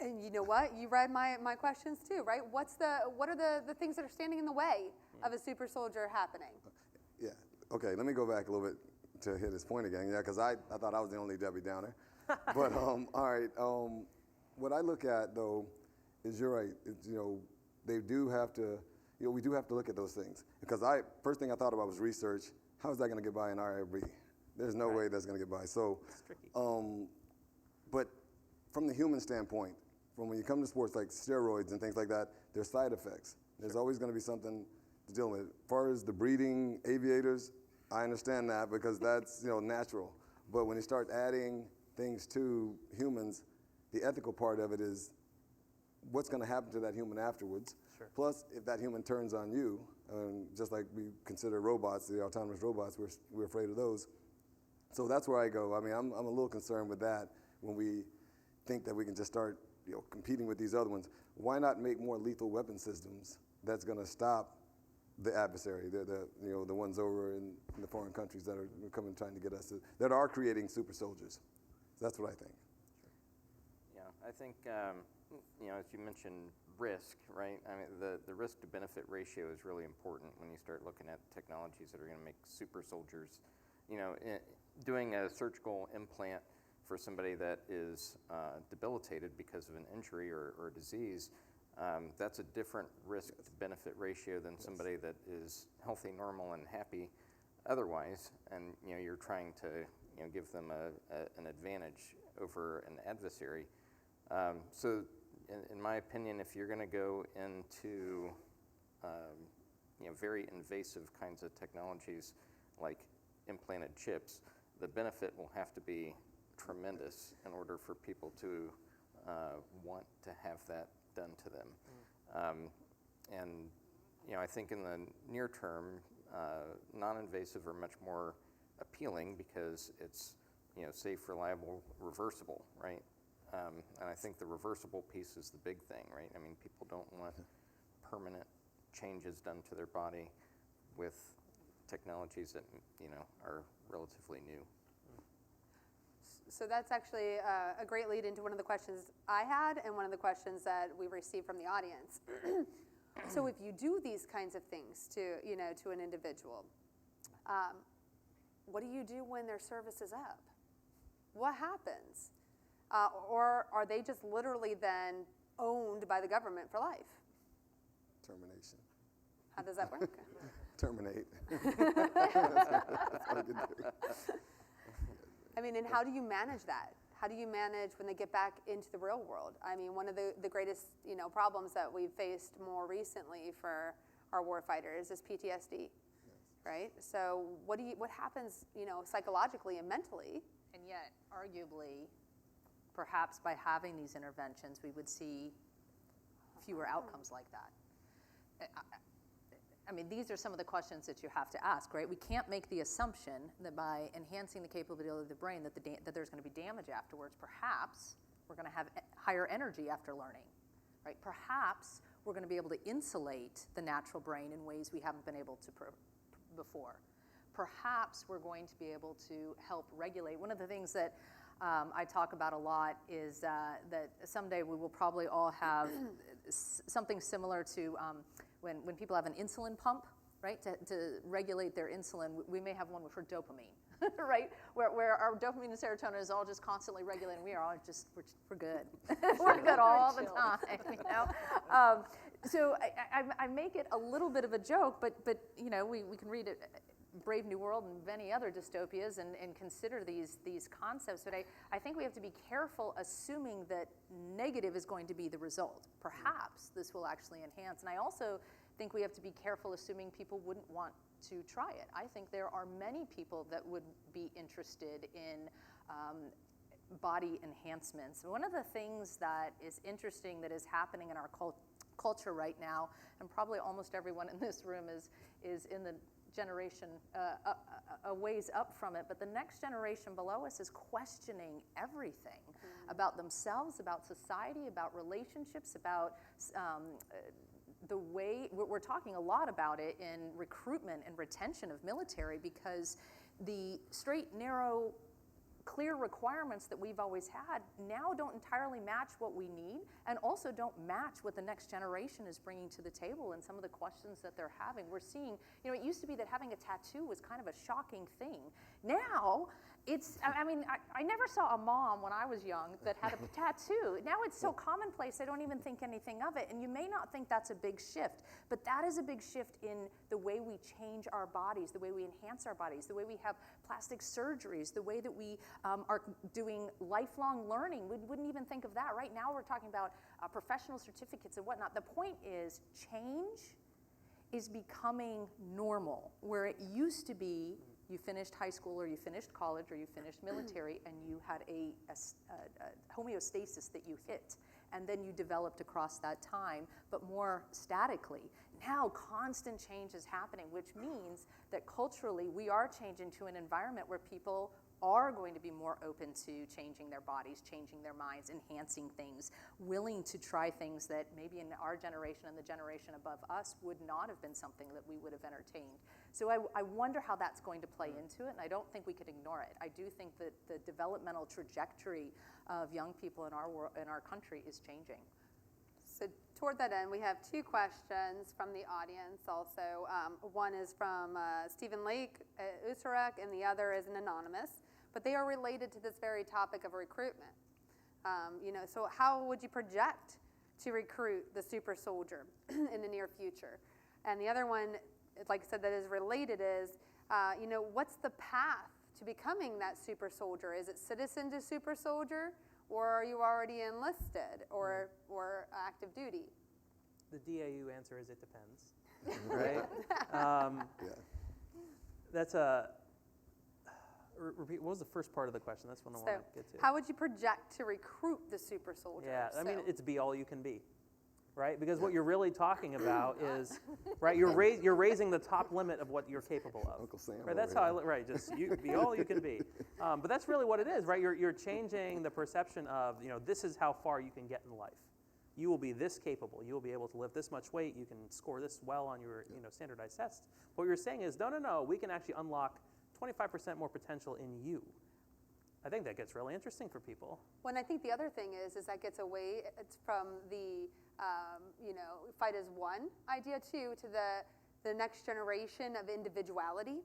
And you know what? You read my questions too, right? What are the things that are standing in the way of a super soldier happening? Yeah. Okay, let me go back a little bit to hit his point again. Yeah, because I thought I was the only Debbie Downer. But all right. What I look at though is you're right. They do have to. We do have to look at those things, because first thing I thought about was research. How is that going to get by an IRB? There's no way that's going to get by. So, it's tricky. But from the human standpoint, from when you come to sports like steroids and things like that, there's side effects. There's always going to be something to deal with. As far as the breeding aviators, I understand that because that's natural. But when you start adding things to humans, the ethical part of it is what's going to happen to that human afterwards. Sure. Plus, if that human turns on you, just like we consider robots, the autonomous robots, we're afraid of those. So that's where I go. I mean, I'm a little concerned with that when we think that we can just start competing with these other ones. Why not make more lethal weapon systems that's going to stop the adversary, the ones over in the foreign countries that are coming trying to get us, that are creating super soldiers? That's what I think. Yeah, I think as you mentioned, risk, right? I mean, the risk to benefit ratio is really important when you start looking at technologies that are going to make super soldiers. Doing a surgical implant for somebody that is debilitated because of an injury or disease, that's a different risk to benefit ratio than somebody that is healthy, normal, and happy otherwise, and you're trying to give them an advantage over an adversary. So in my opinion, if you're going to go into very invasive kinds of technologies like implanted chips, the benefit will have to be tremendous in order for people to want to have that done to them. And I think in the near term, non-invasive are much more appealing because it's safe, reliable, reversible, right? And I think the reversible piece is the big thing, right? I mean, people don't want permanent changes done to their body with technologies that are relatively new. So that's actually a great lead into one of the questions I had and one of the questions that we received from the audience. So if you do these kinds of things to an individual, what do you do when their service is up? What happens? Or are they just literally then owned by the government for life? Termination. How does that work? Terminate. That's all you can do. I mean, and how do you manage that? How do you manage when they get back into the real world? I mean, one of the greatest, problems that we've faced more recently for our warfighters is PTSD, right? So what happens, psychologically and mentally? And yet, arguably, perhaps by having these interventions, we would see fewer outcomes like that. I mean, these are some of the questions that you have to ask, right? We can't make the assumption that by enhancing the capability of the brain that there's going to be damage afterwards. Perhaps we're going to have higher energy after learning, right? Perhaps we're going to be able to insulate the natural brain in ways we haven't been able to before. Perhaps we're going to be able to help regulate. One of the things that I talk about a lot is that someday we will probably all have something similar to when people have an insulin pump, right, to regulate their insulin. We may have one for dopamine, right, where our dopamine and serotonin is all just constantly regulating. We are all just, we're good. We're good all the time, So I make it a little bit of a joke, but we can read it. Brave New World and many other dystopias and consider these concepts, but I think we have to be careful assuming that negative is going to be the result. Perhaps this will actually enhance, and I also think we have to be careful assuming people wouldn't want to try it. I think there are many people that would be interested in body enhancements. One of the things that is interesting that is happening in our culture right now, and probably almost everyone in this room is in the generation a ways up from it, but the next generation below us is questioning everything about themselves, about society, about relationships, about the way we're talking a lot about it in recruitment and retention of military, because the straight, narrow, clear requirements that we've always had now don't entirely match what we need, and also don't match what the next generation is bringing to the table and some of the questions that they're having. We're seeing, it used to be that having a tattoo was kind of a shocking thing. Now, I never saw a mom when I was young that had a tattoo. Now it's so commonplace, I don't even think anything of it. And you may not think that's a big shift, but that is a big shift in the way we change our bodies, the way we enhance our bodies, the way we have plastic surgeries, the way that we are doing lifelong learning. We wouldn't even think of that. Right now we're talking about professional certificates and whatnot. The point is, change is becoming normal, where it used to be you finished high school or you finished college or you finished military and you had a homeostasis that you hit, and then you developed across that time, but more statically. Now constant change is happening, which means that culturally we are changing to an environment where people are going to be more open to changing their bodies, changing their minds, enhancing things, willing to try things that maybe in our generation and the generation above us would not have been something that we would have entertained. So I wonder how that's going to play into it, and I don't think we could ignore it. I do think that the developmental trajectory of young people in our country is changing. So toward that end, we have two questions from the audience also. One is from Stephen Lake at Itsec, and the other is an anonymous, but they are related to this very topic of recruitment. So how would you project to recruit the super soldier in the near future? And the other one, like I said, that is related is, what's the path to becoming that super soldier? Is it citizen to super soldier, or are you already enlisted or active duty? The DAU answer is it depends, right? Yeah. That's a, repeat, what was the first part of the question? That's one I want to get to. How would you project to recruit the super soldier? Yeah, I mean, it's be all you can be, right? Because what you're really talking about is, right, you're raising the top limit of what you're capable of. Uncle Sam. Right, that's how right, just you be all you can be. But that's really what it is, right? You're changing the perception of, this is how far you can get in life. You will be this capable. You will be able to lift this much weight. You can score this well on your, standardized tests. What you're saying is, no, we can actually unlock 25% more potential in you. I think that gets really interesting for people. Well, and I think the other thing is that gets away from the, fight as one idea too, to the next generation of individuality,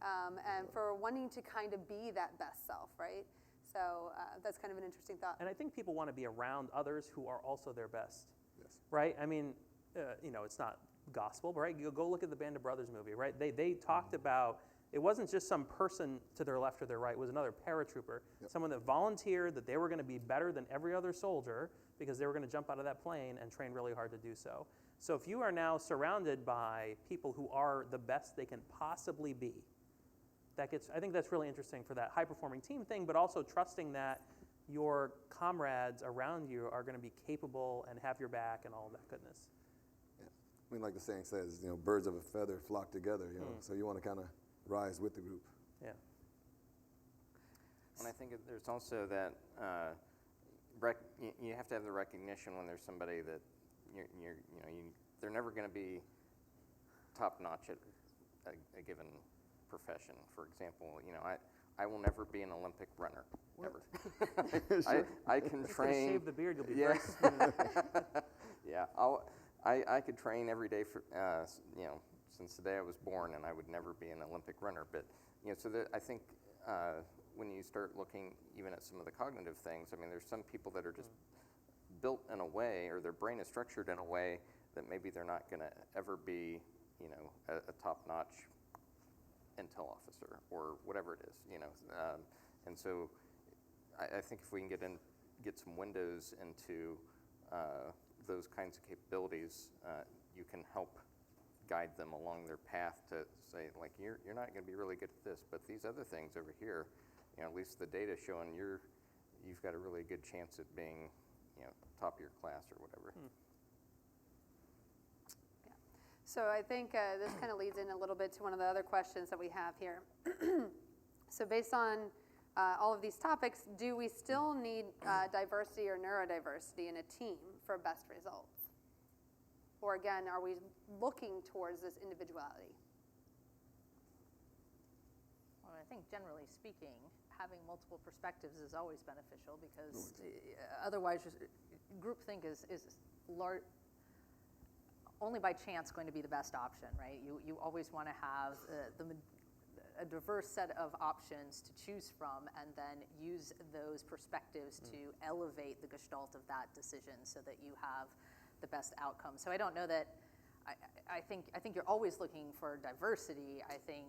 and for wanting to kind of be that best self, right? So that's kind of an interesting thought. And I think people want to be around others who are also their best, Yes. right? I mean, it's not gospel, right? You go look at the Band of Brothers movie, right? They talked about, it wasn't just some person to their left or their right, it was another paratrooper, someone that volunteered that they were going to be better than every other soldier because they were going to jump out of that plane and train really hard to do so. So if you are now surrounded by people who are the best they can possibly be, I think that's really interesting for that high-performing team thing, but also trusting that your comrades around you are going to be capable and have your back and all of that goodness. Yeah. I mean, like the saying says, birds of a feather flock together, so you want to kind of rise with the group. Yeah. And I think there's also that you have to have the recognition when there's somebody that they're never going to be top notch at a given profession. For example, I will never be an Olympic runner, ever. Sure. I can train. Shave the beard, you'll be Yeah. very Yeah, I could train every day for since the day I was born, and I would never be an Olympic runner. But so I think when you start looking even at some of the cognitive things, I mean, there's some people that are just built in a way, or their brain is structured in a way that maybe they're not going to ever be, a top-notch intel officer or whatever it is, and so I think if we can get some windows into those kinds of capabilities, you can help guide them along their path to say, like, you're not going to be really good at this, but these other things over here, at least the data showing you've got a really good chance at being, top of your class or whatever. So I think this kind of leads in a little bit to one of the other questions that we have here. So based on all of these topics, do we still need diversity or neurodiversity in a team for best results? Or again, are we looking towards this individuality? Well, I think generally speaking, having multiple perspectives is always beneficial because otherwise groupthink is only by chance going to be the best option, right? You always want to have a diverse set of options to choose from and then use those perspectives to elevate the gestalt of that decision so that you have the best outcome. So I don't know that, I think you're always looking for diversity. I think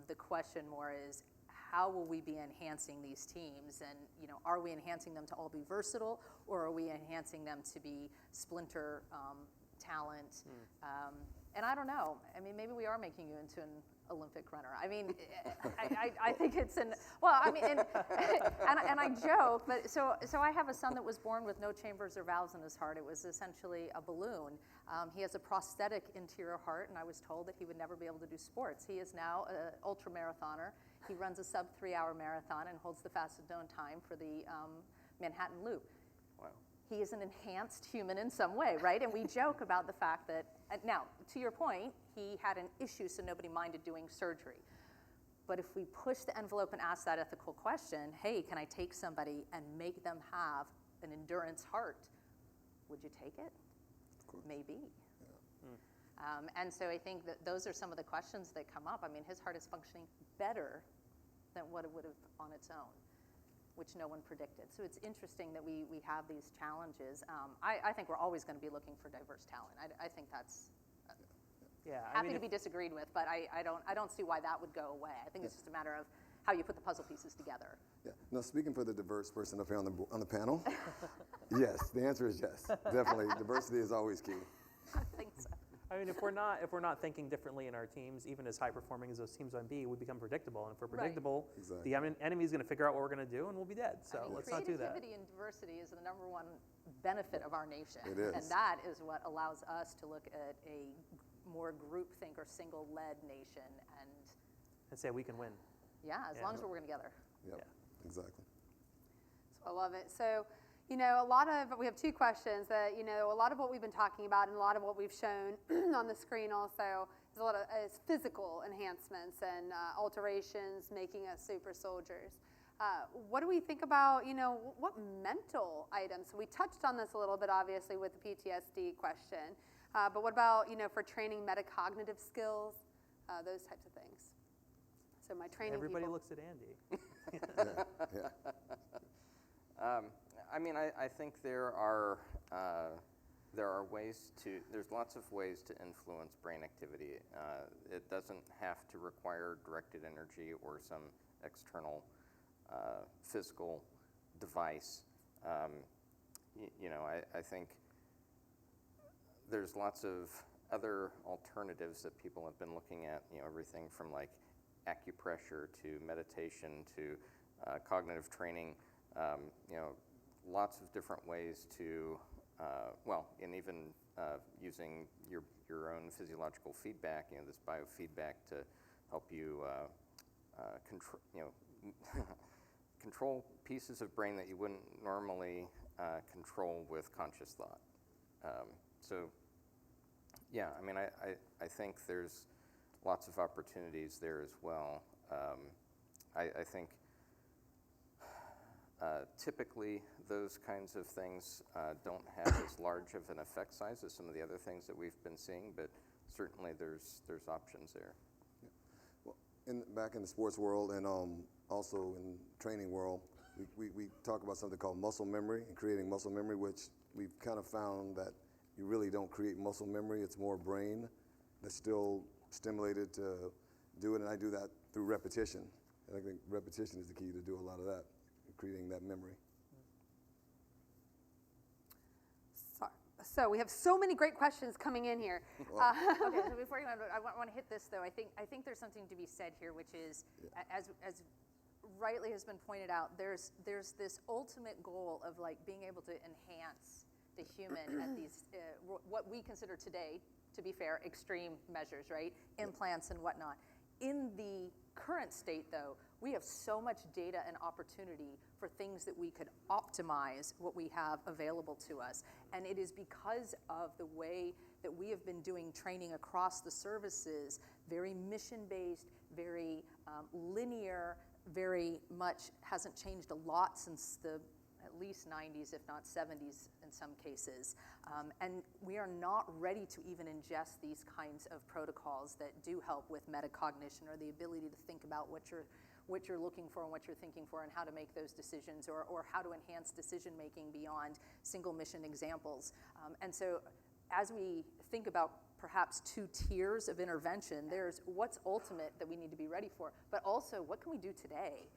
the question more is, how will we be enhancing these teams? And are we enhancing them to all be versatile, or are we enhancing them to be splinter talent? And I don't know. I mean, maybe we are making you into an Olympic runner. I mean, I think it's and I joke, but so I have a son that was born with no chambers or valves in his heart. It was essentially a balloon. He has a prosthetic interior heart, and I was told that he would never be able to do sports. He is now an ultra marathoner. He runs a sub 3-hour marathon and holds the fastest known time for the Manhattan Loop. Wow. He is an enhanced human in some way, right? And we joke about the fact that, now, to your point, he had an issue, so nobody minded doing surgery. But if we push the envelope and ask that ethical question, hey, can I take somebody and make them have an endurance heart? Would you take it? Maybe. And so I think that those are some of the questions that come up. I mean, his heart is functioning better than what it would have on its own, which no one predicted. So it's interesting that we have these challenges. I think we're always going to be looking for diverse talent. I think that's happy to be disagreed with, but I don't see why that would go away. I think it's just a matter of how you put the puzzle pieces together. Yeah. Now, speaking for the diverse person up here on the panel, yes, the answer is yes. Definitely, diversity is always key. I think so. I mean, if we're not thinking differently in our teams, even as high performing as those teams might be, we become predictable. And if we're predictable, the enemy is going to figure out what we're going to do, and we'll be dead. So let's not do that. Creativity and diversity is the number one benefit of our nation. It is. And that is what allows us to look at a more groupthink or single-led nation And say we can win. as long as we're working together. Yep. Exactly. So I love it. So, we have two questions that, a lot of what we've been talking about and a lot of what we've shown on the screen also is physical enhancements and alterations making us super soldiers. What do we think about, what mental items? So we touched on this a little bit, obviously, with the PTSD question. But what about, for training metacognitive skills, those types of things? So my training Everybody people. looks at Andy. I mean, I think there are ways there's lots of ways to influence brain activity. It doesn't have to require directed energy or some external physical device. I think there's lots of other alternatives that people have been looking at, everything from like acupressure to meditation to cognitive training, lots of different ways to, and even using your own physiological feedback, this biofeedback to help you control pieces of brain that you wouldn't normally control with conscious thought. I mean, I think there's lots of opportunities there as well. I think typically those kinds of things don't have as large of an effect size as some of the other things that we've been seeing, but certainly there's options there. Well, back in the sports world and also in training world, we talk about something called muscle memory and creating muscle memory, which we've kind of found that you really don't create muscle memory. It's more brain that's still stimulated to do it, and I do that through repetition. And I think repetition is the key to do a lot of that, creating that memory. So we have so many great questions coming in here. Okay, so before you go on, I want to hit this though. I think there's something to be said here, which is, as rightly has been pointed out, there's this ultimate goal of like being able to enhance the human at these what we consider today, to be fair, extreme measures, right? Implants and whatnot. In the current state, though, we have so much data and opportunity for things that we could optimize what we have available to us. And it is because of the way that we have been doing training across the services, very mission-based, very linear, very much hasn't changed a lot since the at least 90s, if not 70s in some cases. And we are not ready to even ingest these kinds of protocols that do help with metacognition or the ability to think about what you're looking for and what you're thinking for and how to make those decisions or how to enhance decision making beyond single mission examples. And so as we think about perhaps two tiers of intervention, there's what's ultimate that we need to be ready for, but also what can we do today?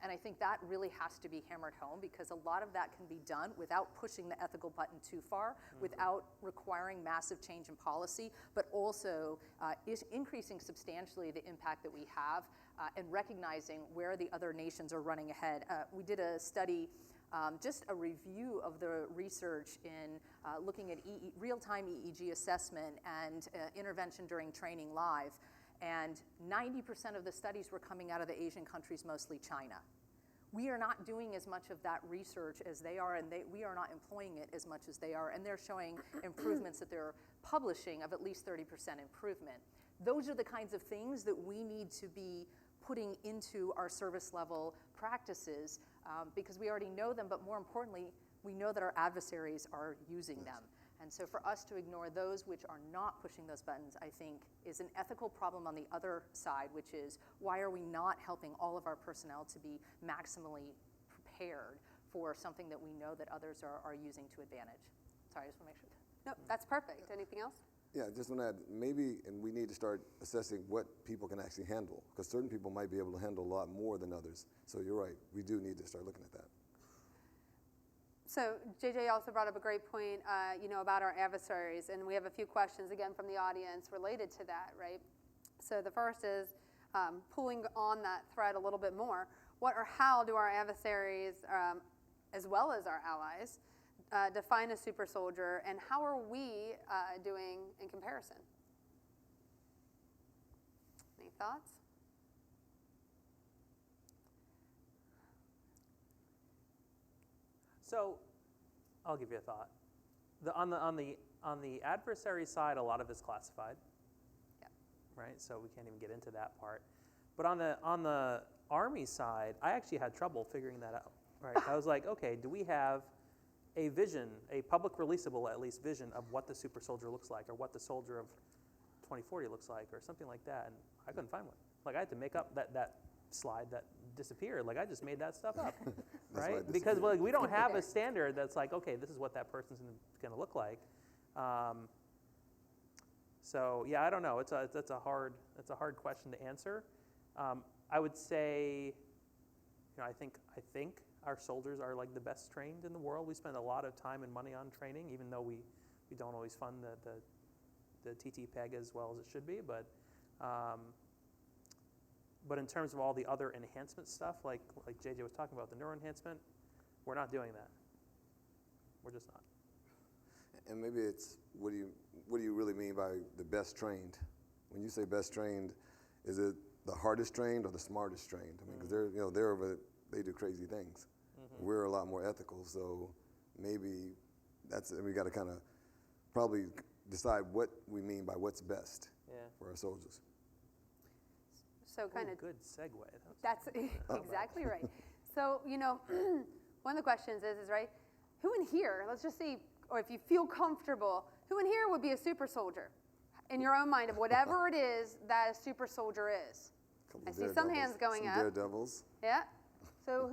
And I think that really has to be hammered home because a lot of that can be done without pushing the ethical button too far, without requiring massive change in policy, but also is increasing substantially the impact that we have and recognizing where the other nations are running ahead. We did a study, just a review of the research in looking at real-time EEG assessment and intervention during training live. And 90% of the studies were coming out of the Asian countries, mostly China. We are not doing as much of that research as they are, and we are not employing it as much as they are, and they're showing improvements that they're publishing of at least 30% improvement. Those are the kinds of things that we need to be putting into our service level practices because we already know them, but more importantly, we know that our adversaries are using them. And so for us to ignore those which are not pushing those buttons, I think, is an ethical problem on the other side, which is why are we not helping all of our personnel to be maximally prepared for something that we know that others are using to advantage? Sorry, I just want to make sure. No, that's perfect. Anything else? Yeah, just want to add, maybe, and we need to start assessing what people can actually handle, because certain people might be able to handle a lot more than others. So you're right, we do need to start looking at that. So JJ also brought up a great point, about our adversaries, and we have a few questions again from the audience related to that, right? So the first is pulling on that thread a little bit more. What or how do our adversaries, as well as our allies, define a super soldier, and how are we doing in comparison? Any thoughts? So, I'll give you a thought. On the adversary side, a lot of it's classified. Yep. Right. So we can't even get into that part. But on the Army side, I actually had trouble figuring that out. Right. I was like, okay, do we have a vision, a public releasable at least vision of what the super soldier looks like, or what the soldier of 2040 looks like, or something like that? And I couldn't find one. Like, I had to make up that slide that disappeared. Like, I just made that stuff up, right? Because we don't have a standard that's like, okay, this is what that person's going to look like. So yeah, I don't know. That's a hard question to answer. I would say, I think our soldiers are like the best trained in the world. We spend a lot of time and money on training, even though we don't always fund the TT-PEG as well as it should be, but in terms of all the other enhancement stuff, like JJ was talking about, the neuro enhancement, we're not doing that. We're just not. And maybe it's, what do you really mean by the best trained? When you say best trained, is it the hardest trained or the smartest trained? I mean, because they do crazy things. Mm-hmm. We're a lot more ethical, so maybe we got to kind of probably decide what we mean by what's best for our soldiers. So kind of good segue. That's exactly right. So one of the questions is right, who in here? Let's just see, or if you feel comfortable, who in here would be a super soldier, in your own mind, of whatever it is that a super soldier is? I see some hands going up. Daredevils. Yeah. So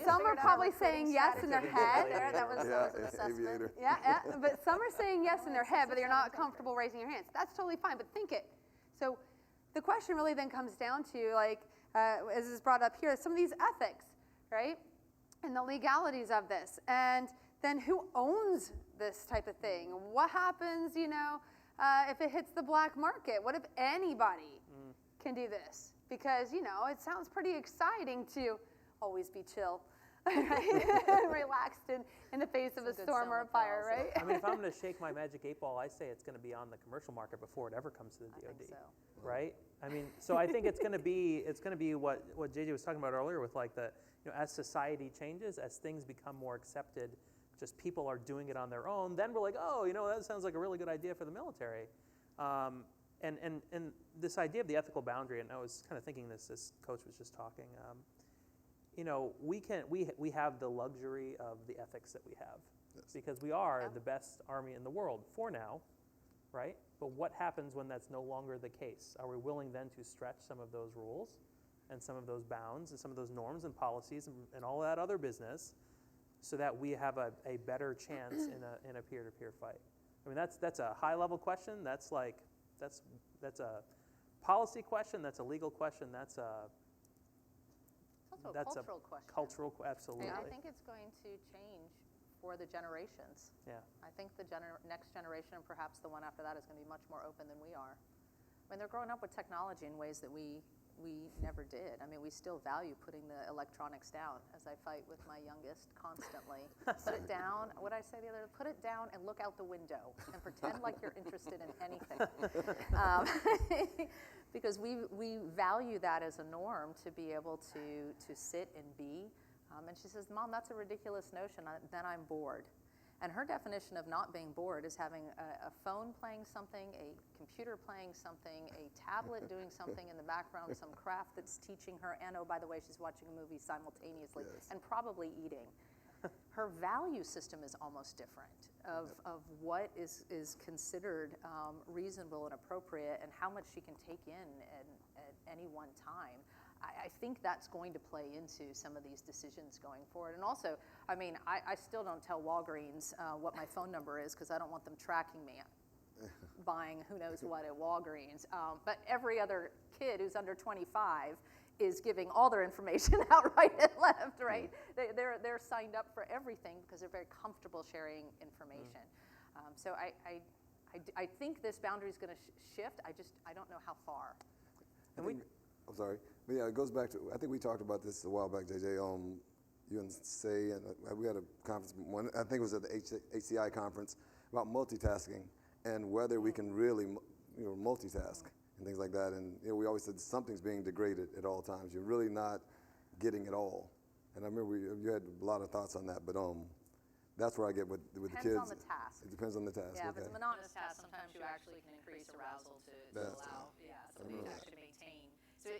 some are probably saying yes in their head. That was an assessment. Aviator. Yeah, but some are saying yes in their head, but they're not comfortable raising your hands. That's totally fine, but think it. So the question really then comes down to, as is brought up here, some of these ethics, right? And the legalities of this. And then who owns this type of thing? What happens, if it hits the black market? What if anybody can do this? Because, it sounds pretty exciting to always be chill, right? Relaxed in the face of a storm or a fire, right? I mean, if I'm going to shake my magic 8-ball, I say it's going to be on the commercial market before it ever comes to the DoD. I think so. Right? I mean, so I think it's going to be what JJ was talking about earlier with as society changes, as things become more accepted, just people are doing it on their own, then we're like, oh, that sounds like a really good idea for the military. And this idea of the ethical boundary, and I was kind of thinking this as Coach was just talking, we have the luxury of the ethics that we have, because we are the best Army in the world for now, right? But what happens when that's no longer the case? Are we willing then to stretch some of those rules and some of those bounds and some of those norms and policies and all that other business, so that we have a better chance in a peer-to-peer fight? I mean, that's a high-level question. That's a policy question. That's a legal question. That's a cultural question. Cultural, absolutely. And I think it's going to change for the generations. Yeah. I think the next generation, and perhaps the one after that, is going to be much more open than we are. I mean, they're growing up with technology in ways that we never did. I mean, we still value putting the electronics down, as I fight with my youngest constantly. Put it down. What did I say the other day? Put it down and look out the window and pretend like you're interested in anything. Because we value that as a norm, to be able to sit and be. And she says, Mom, that's a ridiculous notion. Then I'm bored. And her definition of not being bored is having a phone playing something, a computer playing something, a tablet doing something in the background, some craft that's teaching her, and oh, by the way, she's watching a movie simultaneously, and probably eating. Her value system is almost different. of what is considered reasonable and appropriate and how much she can take in at any one time. I think that's going to play into some of these decisions going forward. And also, I mean, I still don't tell Walgreens what my phone number is because I don't want them tracking me buying who knows what at Walgreens. But every other kid who's under 25 is giving all their information out right and left, right? They're signed up for everything because they're very comfortable sharing information. So I think this boundary is going to shift. I don't know how far. I'm sorry. But yeah, it goes back to, I think we talked about this a while back, JJ. You and Say, and we had a conference, I think it was at the HCI conference, about multitasking and whether we can really multitask and things like that. And we always said something's being degraded at all times. You're really not getting it all. And I remember you had a lot of thoughts on that, but that's where I get with the kids. Depends on the task. It depends on the task. Yeah, okay. if it's a monotonous task, sometimes you actually can increase arousal to allow somebody to actually maintain. So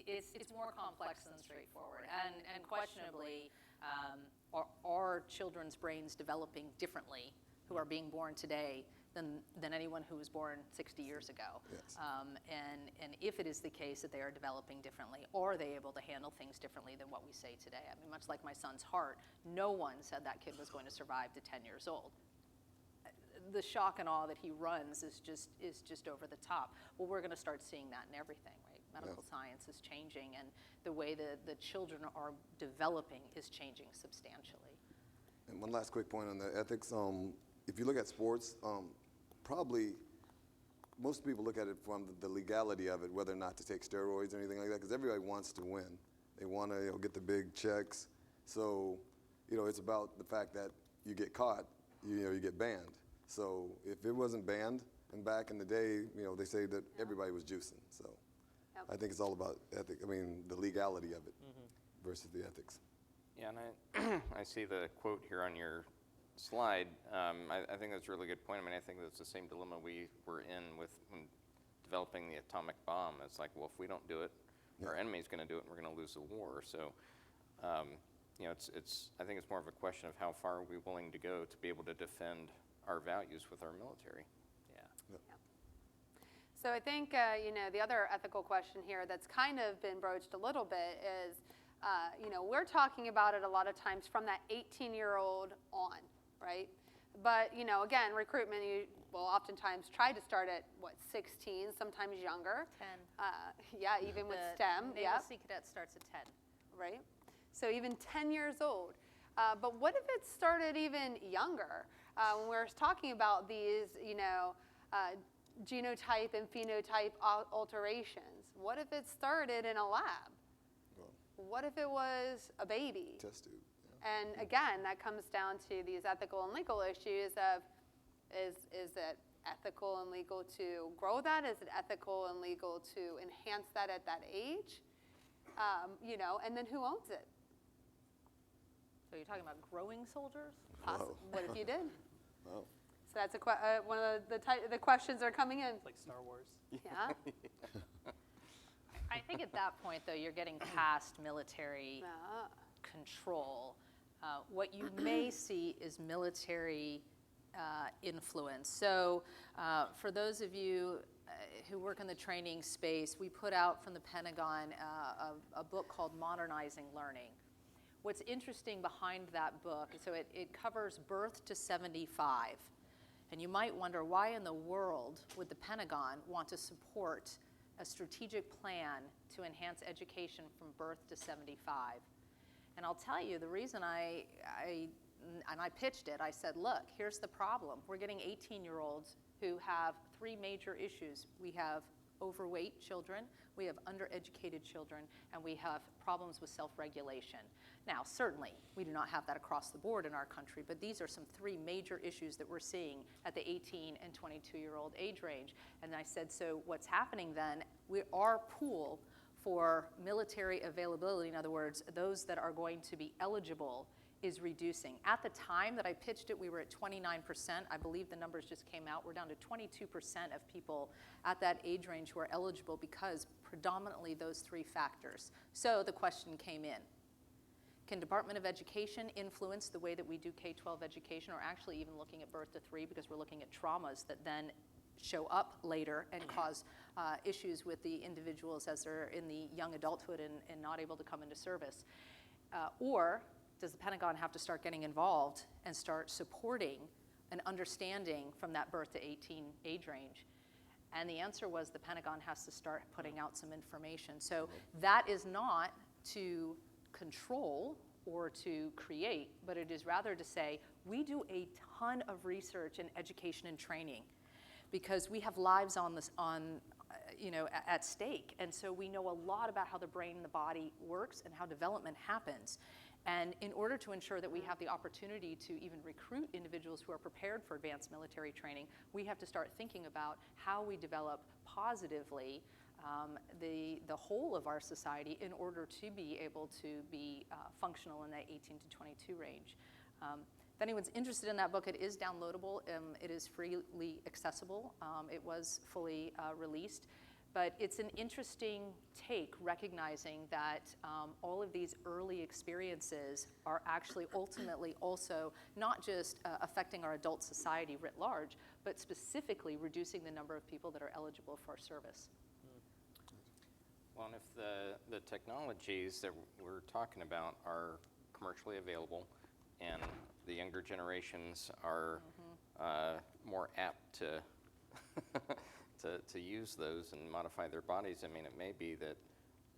it's more complex than straightforward. And questionably, are children's brains developing differently who are being born today than anyone who was born 60 years ago? Yes. And if it is the case that they are developing differently, are they able to handle things differently than what we say today? I mean, much like my son's heart, no one said that kid was going to survive to 10 years old. The shock and awe that he runs is just over the top. Well, we're going to start seeing that in everything, right? Medical science is changing, and the way the children are developing is changing substantially. And one last quick point on the ethics. If you look at sports, probably most people look at it from the legality of it, whether or not to take steroids or anything like that, because everybody wants to win. They want to get the big checks. So, it's about the fact that you get caught, you get banned. So if it wasn't banned, and back in the day, they say that everybody was juicing. So I think it's all about ethics. I mean, the legality of it versus the ethics. Yeah, and I see the quote here on your slide. I think that's a really good point. I mean, I think that's the same dilemma we were in with when developing the atomic bomb. It's like, well, if we don't do it, our enemy's going to do it, and we're going to lose the war. So, I think it's more of a question of how far are we willing to go to be able to defend our values with our military. So I think, the other ethical question here that's kind of been broached a little bit is, we're talking about it a lot of times from that 18-year-old on, right? But, again, recruitment, you will oftentimes try to start at, 16, sometimes younger. 10. Even with STEM. Naval Sea Cadet starts at 10. Right? So even 10 years old. But what if it started even younger? When we're talking about these, genotype and phenotype alterations, what if it started in a lab? What if it was a baby? Test tube. And again, that comes down to these ethical and legal issues of, is it ethical and legal to grow that? Is it ethical and legal to enhance that at that age? And then who owns it? So you're talking about growing soldiers? What if you did? Wow. So that's one of the questions are coming in. It's like Star Wars. Yeah. I think at that point, though, you're getting past military control. What you may see is military influence. So for those of you who work in the training space, we put out from the Pentagon a book called Modernizing Learning. What's interesting behind that book, so it covers birth to 75. And you might wonder, why in the world would the Pentagon want to support a strategic plan to enhance education from birth to 75? And I'll tell you, the reason I pitched it, I said, look, here's the problem. We're getting 18-year-olds who have three major issues. We have overweight children, we have undereducated children, and we have problems with self-regulation. Now, certainly, we do not have that across the board in our country, but these are some three major issues that we're seeing at the 18 and 22-year-old age range. And I said, so what's happening then, our pool for military availability, in other words, those that are going to be eligible, is reducing. At the time that I pitched it, we were at 29%. I believe the numbers just came out. We're down to 22% of people at that age range who are eligible because predominantly those three factors. So the question came in. Can Department of Education influence the way that we do K-12 education, or actually even looking at birth to 3, because we're looking at traumas that then show up later and cause issues with the individuals as they're in the young adulthood and not able to come into service? Or does the Pentagon have to start getting involved and start supporting an understanding from that birth to 18 age range? And the answer was the Pentagon has to start putting out some information. So that is not to control or to create, but it is rather to say, we do a ton of research and education and training because we have lives at stake. And so we know a lot about how the brain and the body works and how development happens. And in order to ensure that we have the opportunity to even recruit individuals who are prepared for advanced military training, we have to start thinking about how we develop positively the whole of our society in order to be able to be functional in that 18 to 22 range. If anyone's interested in that book, it is downloadable. It is freely accessible. It was fully released. But it's an interesting take, recognizing that all of these early experiences are actually ultimately also not just affecting our adult society writ large, but specifically reducing the number of people that are eligible for service. Well, and if the technologies that we're talking about are commercially available and the younger generations are more apt to to use those and modify their bodies, I mean, it may be that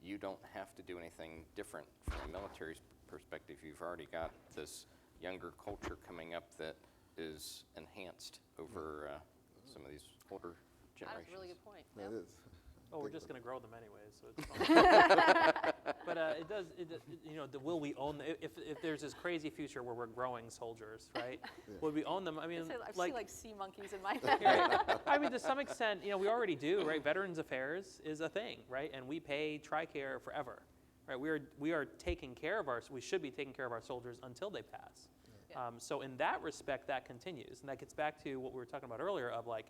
you don't have to do anything different from a military perspective. You've already got this younger culture coming up that is enhanced over some of these older generations. That's a really good point. That is. Oh, we're just going to grow them anyways, so it's fine. But will we own, if there's this crazy future where we're growing soldiers, right? Would we own them? I mean, I see like sea monkeys in my head. right. I mean, to some extent, we already do, right? Veterans Affairs is a thing, right? And we pay TRICARE forever, right? We are taking care of we should be taking care of our soldiers until they pass. Yeah. So in that respect, that continues. And that gets back to what we were talking about earlier of like,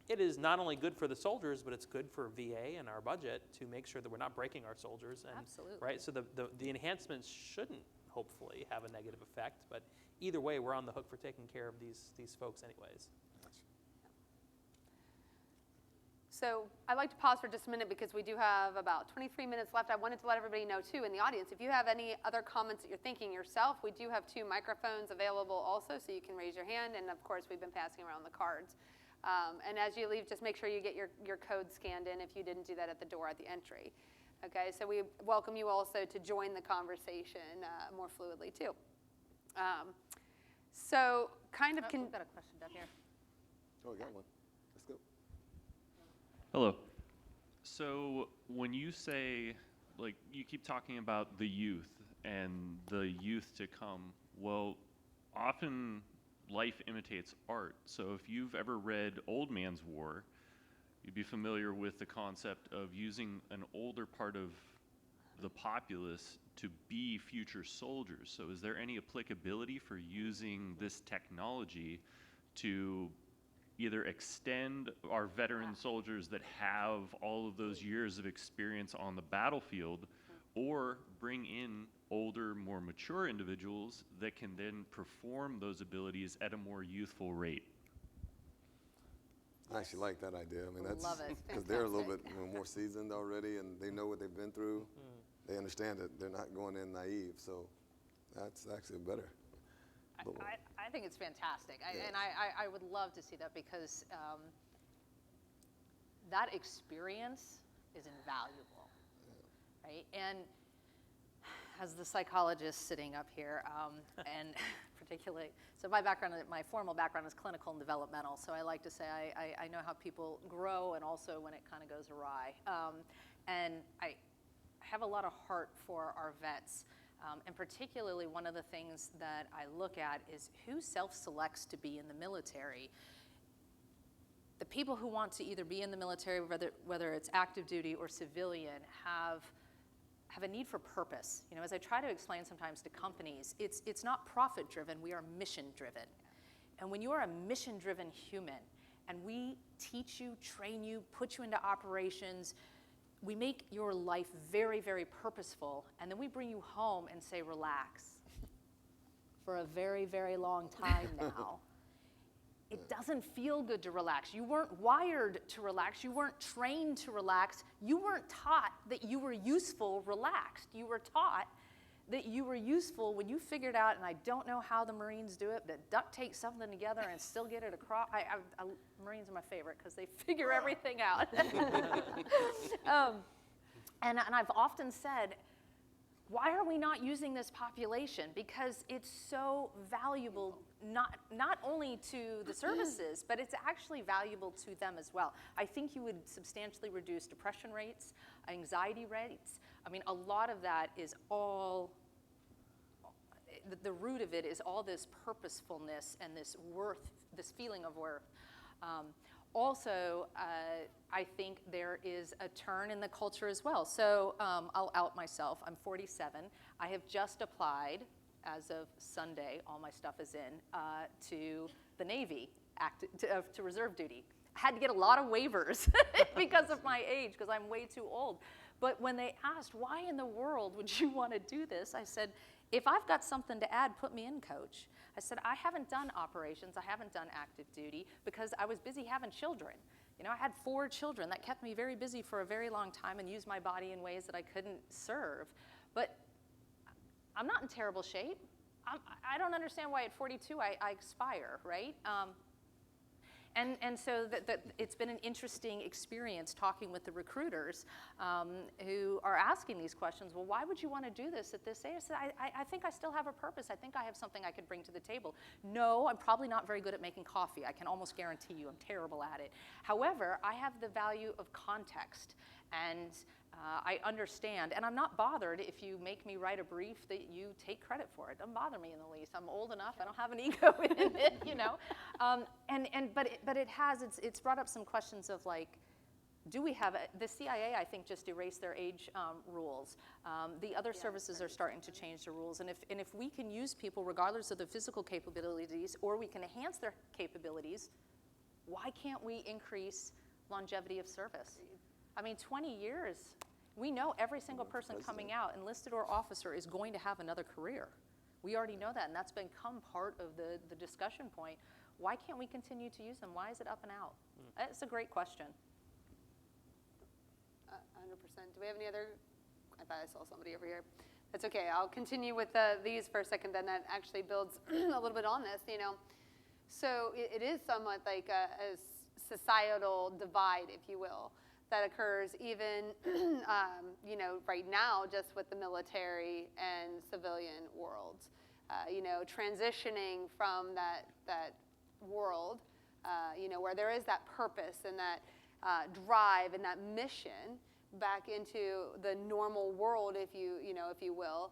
it is not only good for the soldiers, but it's good for VA and our budget to make sure that we're not breaking our soldiers. And, Absolutely. Right? So the enhancements shouldn't, hopefully, have a negative effect. But either way, we're on the hook for taking care of these folks anyways. So I'd like to pause for just a minute because we do have about 23 minutes left. I wanted to let everybody know, too, in the audience, if you have any other comments that you're thinking yourself, we do have 2 microphones available also, so you can raise your hand. And, of course, we've been passing around the cards. And as you leave, just make sure you get your code scanned in if you didn't do that at the door at the entry. Okay, so we welcome you also to join the conversation more fluidly, too. So kind of We've got a question down here. Oh, we got one. Let's go. Hello. So when you say, like, you keep talking about the youth and the youth to come, well, often life imitates art. So if you've ever read Old Man's War, you'd be familiar with the concept of using an older part of the populace to be future soldiers. So is there any applicability for using this technology to either extend our veteran soldiers that have all of those years of experience on the battlefield, or bring in older, more mature individuals that can then perform those abilities at a more youthful rate? I actually like that idea. I mean, that's Love it. because they're a little bit more seasoned already, and they know what they've been through. They understand it. They're not going in naive, so that's actually better. I think it's fantastic. And I would love to see that because that experience is invaluable, right? And as the psychologist sitting up here, and particularly, so my formal background is clinical and developmental, so I like to say I know how people grow and also when it kind of goes awry. And I have a lot of heart for our vets. And particularly one of the things that I look at is who self-selects to be in the military. The people who want to either be in the military, whether it's active duty or civilian, have a need for purpose. As I try to explain sometimes to companies, it's not profit-driven, we are mission-driven. And when you are a mission-driven human, and we teach you, train you, put you into operations, we make your life very, very purposeful, and then we bring you home and say, relax for a very, very long time now. It doesn't feel good to relax. You weren't wired to relax. You weren't trained to relax. You weren't taught that you were useful relaxed. You were taught that you were useful when you figured out, and I don't know how the Marines do it, that duct tape something together and still get it across. Marines are my favorite because they figure everything out. And I've often said, why are we not using this population? Because it's so valuable, not only to the services, but it's actually valuable to them as well. I think you would substantially reduce depression rates, anxiety rates. I mean, a lot of that is all, the root of it is all this purposefulness and this worth, this feeling of worth. Also, I think there is a turn in the culture as well. So I'll out myself. I'm 47. I have just applied, as of Sunday, all my stuff is in, to the Navy, to reserve duty. I had to get a lot of waivers because of my age, because I'm way too old. But when they asked, why in the world would you want to do this? I said, if I've got something to add, put me in, coach. I said, I haven't done operations, I haven't done active duty because I was busy having children. You know, I had 4 children. That kept me very busy for a very long time and used my body in ways that I couldn't serve. But I'm not in terrible shape. I don't understand why at 42 I expire, right? And so it's been an interesting experience talking with the recruiters who are asking these questions. Well, why would you want to do this at this age? I said, I think I still have a purpose. I think I have something I could bring to the table. No, I'm probably not very good at making coffee. I can almost guarantee you I'm terrible at it. However, I have the value of context, and I understand, and I'm not bothered if you make me write a brief that you take credit for it. Doesn't bother me in the least. I'm old enough. I don't have an ego in it, you know. But it's brought up some questions of like, do we have the CIA? I think just erased their age rules. The other services are starting to change the rules, and if we can use people regardless of their physical capabilities, or we can enhance their capabilities, why can't we increase longevity of service? I mean, 20 years. We know every single person coming out, enlisted or officer, is going to have another career. We already know that, and that's become part of the discussion point. Why can't we continue to use them? Why is it up and out? That's a great question. 100%. Do we have any other? I thought I saw somebody over here. That's okay. I'll continue with these for a second, then that actually builds a little bit on this, you know. So it is somewhat like a societal divide, if you will, that occurs even, you know, right now just with the military and civilian worlds. You know, transitioning from that world, you know, where there is that purpose and that drive and that mission back into the normal world, if you will,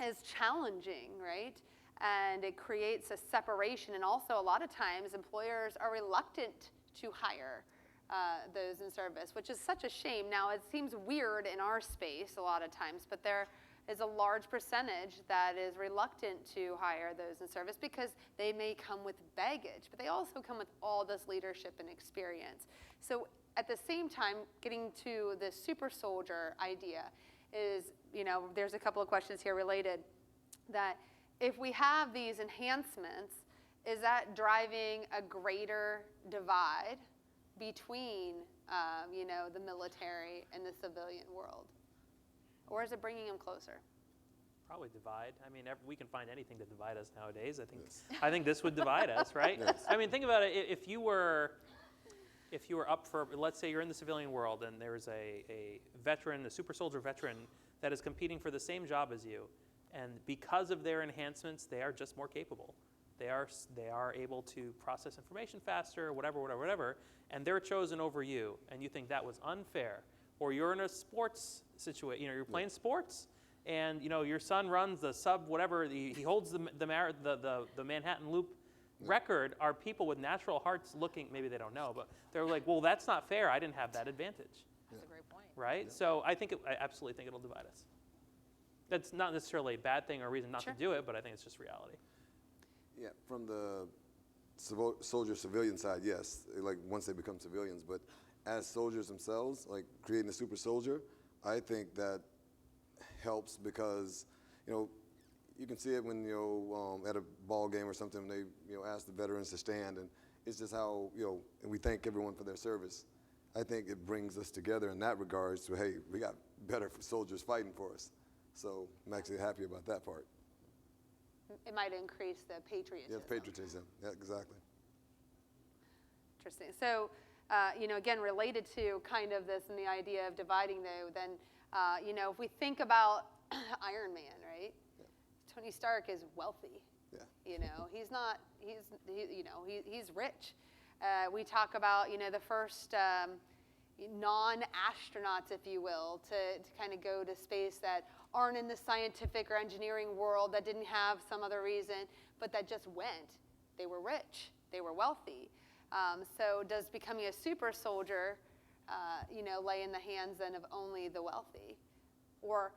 is challenging, right? And it creates a separation, and also a lot of times employers are reluctant to hire those in service, which is such a shame. Now, it seems weird in our space a lot of times, but there is a large percentage that is reluctant to hire those in service because they may come with baggage, but they also come with all this leadership and experience. So at the same time, getting to the super soldier idea is, you know, there's a couple of questions here related, that if we have these enhancements, is that driving a greater divide between, you know, the military and the civilian world? Or is it bringing them closer? Probably divide. I mean, we can find anything to divide us nowadays. I think this would divide us, right? Yes. I mean, think about it. If you were up for, let's say you're in the civilian world and there's a veteran, a super soldier veteran that is competing for the same job as you, and because of their enhancements, they are just more capable. They are able to process information faster, whatever, and they're chosen over you, and you think that was unfair. Or you're in a sports situation, you know, you're playing sports, and you know your son runs the sub whatever, he holds the Manhattan Loop record. Are people with natural hearts looking? Maybe they don't know, but they're like, well, that's not fair. I didn't have that advantage. That's a great point. Right? Yeah. So I absolutely think it'll divide us. That's not necessarily a bad thing or a reason not to do it, but I think it's just reality. Yeah, from the soldier civilian side, yes, like once they become civilians, but as soldiers themselves, like creating a super soldier, I think that helps because, you can see it when, at a ball game or something, they, ask the veterans to stand, and it's just how, and we thank everyone for their service. I think it brings us together in that regards to, hey, we got better soldiers fighting for us. So I'm actually happy about that part. It might increase the patriotism. Yeah, patriotism. Yeah, exactly. Interesting. So, again, related to kind of this and the idea of dividing, though, then, if we think about Iron Man, right? Yeah. Tony Stark is wealthy. Yeah. He's not. He's rich. We talk about, the first non-astronauts, if you will, to kind of go to space that aren't in the scientific or engineering world, that didn't have some other reason, but that just went. They were rich. They were wealthy. So does becoming a super soldier, lay in the hands then of only the wealthy? Or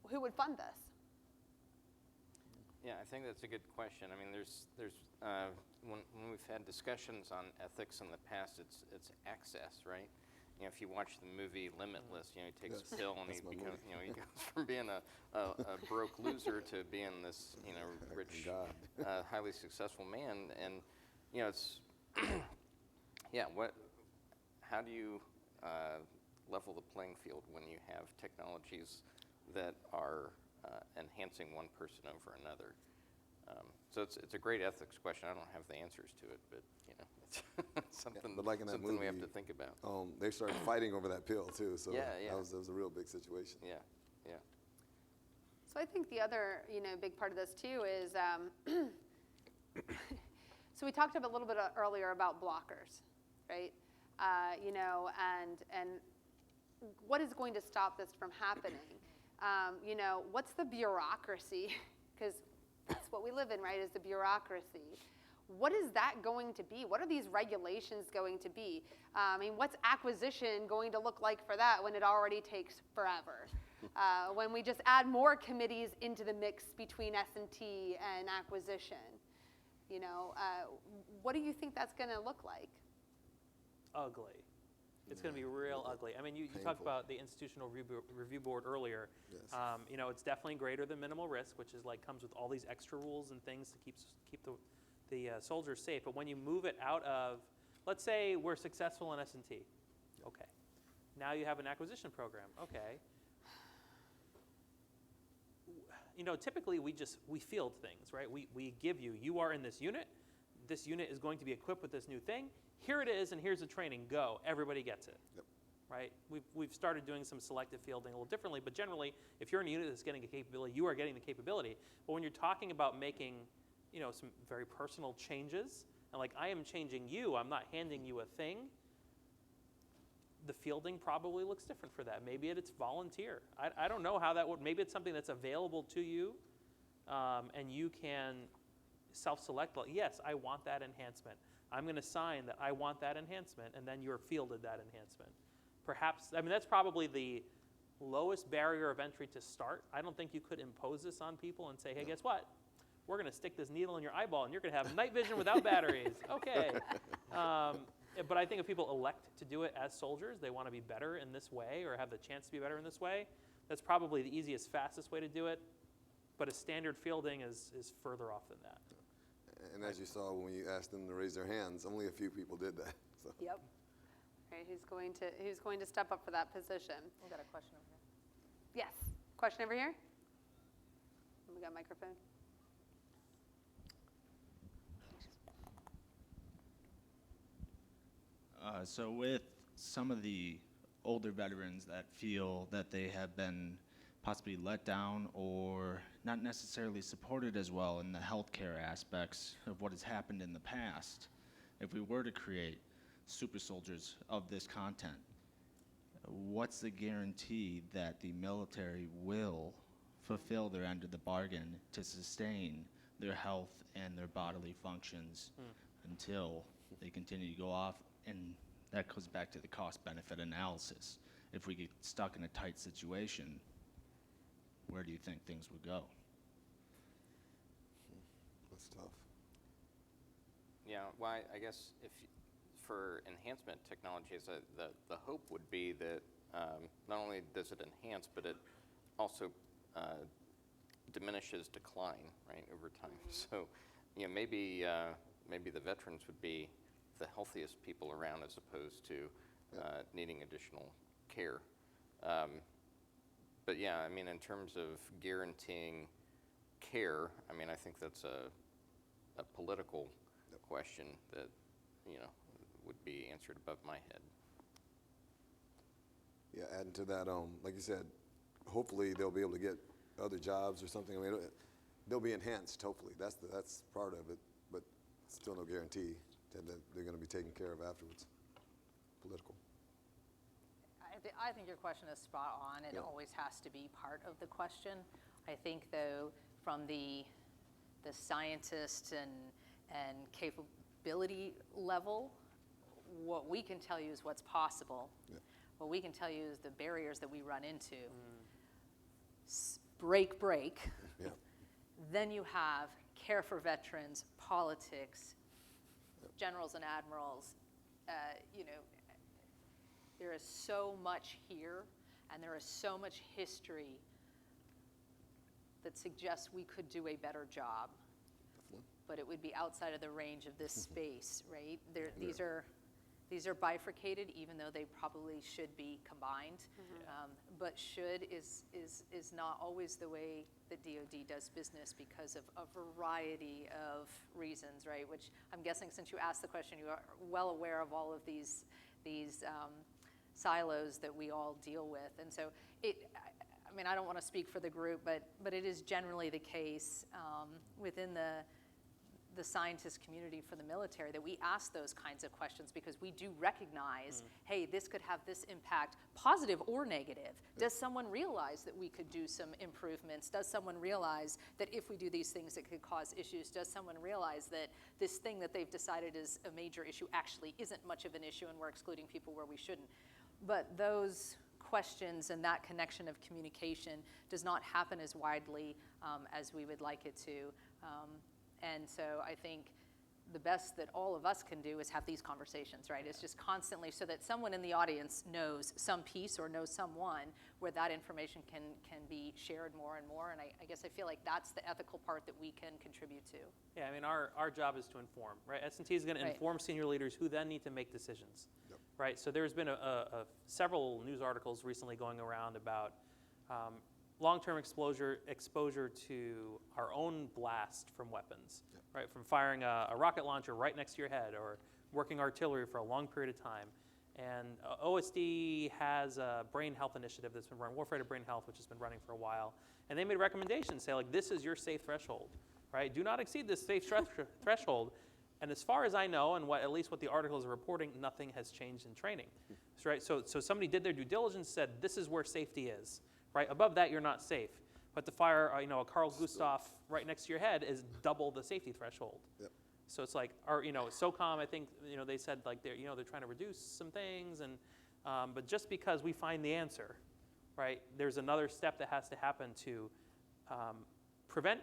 who would fund this? Yeah, I think that's a good question. I mean, there's when we've had discussions on ethics in the past, it's access, right? If you watch the movie Limitless, he takes a pill and he becomes, he goes from being a broke loser to being this, rich, highly successful man. And it's how do you level the playing field when you have technologies that are enhancing one person over another? So it's a great ethics question. I don't have the answers to it, but it's something, but like in that something movie, we have to think about. They started fighting over that pill too, so Yeah. that was a real big situation. Yeah. So I think the other, big part of this too is, so we talked a little bit earlier about blockers, right? And what is going to stop this from happening? What's the bureaucracy? Because that's what we live in, right, is the bureaucracy. What is that going to be? What are these regulations going to be? What's acquisition going to look like for that when it already takes forever? When we just add more committees into the mix between S&T and acquisition? What do you think that's going to look like? Ugly. It's going to be real ugly. You talked about the institutional review board earlier. Yes. It's definitely greater than minimal risk, which is comes with all these extra rules and things to keep the soldiers safe. But when you move it out of, let's say we're successful in S&T. Okay. Now you have an acquisition program. Okay. Typically we field things, right? We give you are in this unit. This unit is going to be equipped with this new thing. Here it is, and here's the training. Go. Everybody gets it. Yep. Right? We've started doing some selective fielding a little differently, but generally, if you're in a unit that's getting a capability, you are getting the capability. But when you're talking about making, some very personal changes, and I am changing you, I'm not handing you a thing, the fielding probably looks different for that. Maybe it's volunteer. I don't know how that would. Maybe it's something that's available to you, and you can self-select. Yes, I want that enhancement. I'm going to sign that I want that enhancement, and then you're fielded that enhancement. Perhaps, that's probably the lowest barrier of entry to start. I don't think you could impose this on people and say, hey, guess what? We're going to stick this needle in your eyeball, and you're going to have night vision without batteries. Okay. But I think if people elect to do it as soldiers, they want to be better in this way or have the chance to be better in this way, that's probably the easiest, fastest way to do it. But a standard fielding is further off than that. And as you saw when you asked them to raise their hands, only a few people did that. So. Yep. Right, who's going to step up for that position? We've got a question over here. Yes. Question over here? We got a microphone. So with some of the older veterans that feel that they have been possibly let down or not necessarily supported as well in the healthcare aspects of what has happened in the past, if we were to create super soldiers of this content, what's the guarantee that the military will fulfill their end of the bargain to sustain their health and their bodily functions until they continue to go off? And that goes back to the cost-benefit analysis. If we get stuck in a tight situation, where do you think things would go? That's tough. Yeah, well, I guess for enhancement technologies, the hope would be that not only does it enhance, but it also diminishes decline, right, over time. So, maybe the veterans would be the healthiest people around as opposed to needing additional care. But yeah, I mean, in terms of guaranteeing care, I mean, I think that's a political question that, would be answered above my head. Yeah, adding to that, like you said, hopefully they'll be able to get other jobs or something. I mean, they'll be enhanced, hopefully. That's part of it, but still no guarantee that they're going to be taken care of afterwards. Political. I think your question is spot on. It always has to be part of the question. I think, though, from the scientist and capability level, what we can tell you is what's possible. Yeah. What we can tell you is the barriers that we run into. Break. Yeah. Then you have care for veterans, politics, generals and admirals. There is so much here, and there is so much history that suggests we could do a better job. Definitely. But it would be outside of the range of this space, right? These are bifurcated, even though they probably should be combined. But should is not always the way the DoD does business because of a variety of reasons, right? Which I'm guessing, since you asked the question, you are well aware of all of these silos that we all deal with. And so I mean, I don't want to speak for the group, but it is generally the case within the scientist community for the military that we ask those kinds of questions because we do recognize, hey, this could have this impact, positive or negative. Does someone realize that we could do some improvements? Does someone realize that if we do these things, it could cause issues? Does someone realize that this thing that they've decided is a major issue actually isn't much of an issue and we're excluding people where we shouldn't? But those questions and that connection of communication does not happen as widely as we would like it to. And so I think the best that all of us can do is have these conversations, right? It's just constantly so that someone in the audience knows some piece or knows someone where that information can be shared more and more. And I guess I feel like that's the ethical part that we can contribute to. Yeah, I mean, our job is to inform, right? S&T is going to inform senior leaders who then need to make decisions, right? So there's been several news articles recently going around about long-term exposure to our own blast from weapons, right? From firing a rocket launcher right next to your head or working artillery for a long period of time. And OSD has a brain health initiative that's been running, Warfighter Brain Health, which has been running for a while. And they made recommendations, say, like, this is your safe threshold, right? Do not exceed this safe threshold. And as far as I know, and at least what the articles are reporting, nothing has changed in training, right? So somebody did their due diligence, said, this is where safety is. Right, above that you're not safe, but to fire a Carl Gustav right next to your head is double the safety threshold. Yep. So it's like, SOCOM, I think they said like they're trying to reduce some things, and but just because we find the answer, right, there's another step that has to happen to prevent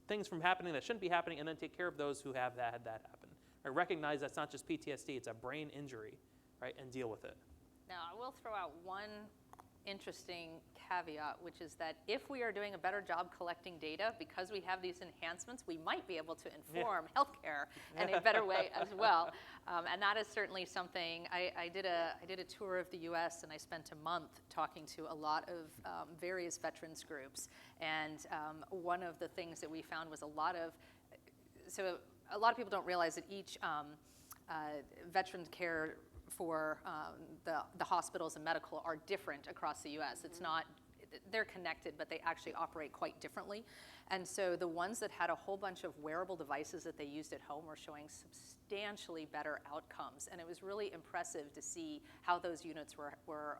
things from happening that shouldn't be happening, and then take care of those who have had that happen. I recognize that's not just PTSD; it's a brain injury, right, and deal with it. Now I will throw out one interesting caveat, which is that if we are doing a better job collecting data, because we have these enhancements, we might be able to inform healthcare in a better way as well. And that is certainly something. I did a tour of the U.S. and I spent a month talking to a lot of various veterans groups. And one of the things that we found was a lot of people don't realize that each veteran care for the hospitals and medical are different across the U.S. It's not, they're connected, but they actually operate quite differently. And so the ones that had a whole bunch of wearable devices that they used at home were showing substantially better outcomes. And it was really impressive to see how those units were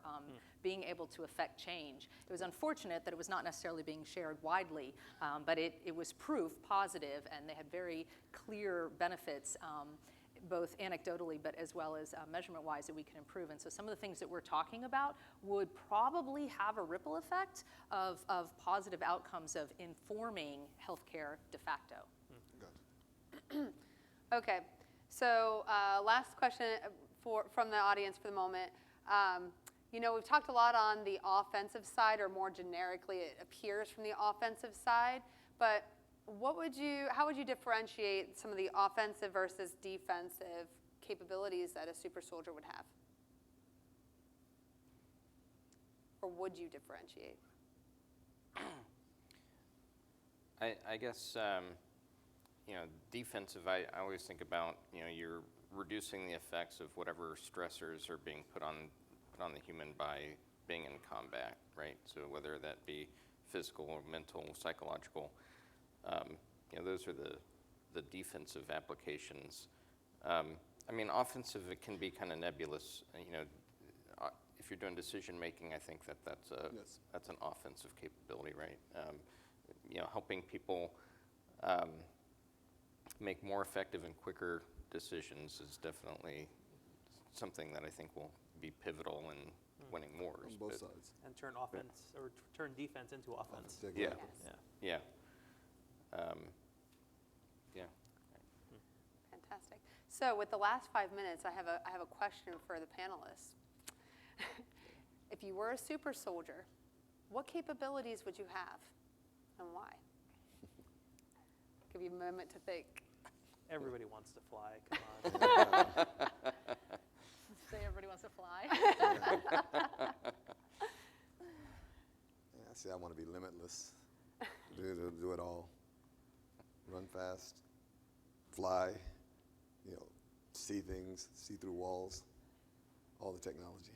being able to affect change. It was unfortunate that it was not necessarily being shared widely, but it was proof positive, and they had very clear benefits, both anecdotally but as well as measurement-wise, that we can improve. And so some of the things that we're talking about would probably have a ripple effect of positive outcomes of informing healthcare de facto. Okay, so last question from the audience for the moment. We've talked a lot on the offensive side, or more generically, it appears from the offensive side. But how would you differentiate some of the offensive versus defensive capabilities that a super soldier would have? Or would you differentiate? I guess, defensive, I always think about, you're reducing the effects of whatever stressors are being put on the human by being in combat, right? So whether that be physical or mental, psychological, those are the defensive applications. Offensive, it can be kind of nebulous. If you're doing decision making, I think that's an offensive capability, right? Helping people make more effective and quicker decisions is definitely something that I think will be pivotal in winning wars. On both sides. And turn offense or turn defense into offense. Exactly. Yeah. Yeah. Yeah. Yeah. Fantastic. So with the last 5 minutes, I have a question for the panelists. If you were a super soldier, what capabilities would you have, and why? Give you a moment to think. Everybody wants to fly. Come on. Say everybody wants to fly. I say I want to be limitless. Do it all. Run fast, fly, see things, see through walls, all the technology.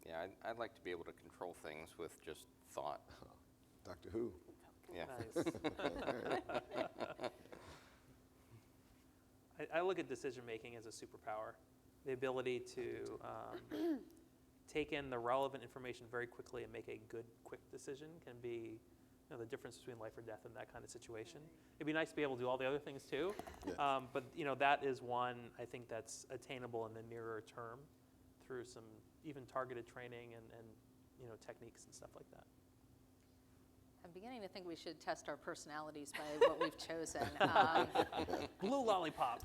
Yeah, I'd like to be able to control things with just thought. Doctor Who. Yeah. Nice. I look at decision making as a superpower. The ability to take in the relevant information very quickly and make a good, quick decision can be the difference between life or death in that kind of situation. It'd be nice to be able to do all the other things too, Yes. but that is one I think that's attainable in the nearer term through some even targeted training and techniques and stuff like that. I'm beginning to think we should test our personalities by what we've chosen. Blue lollipop.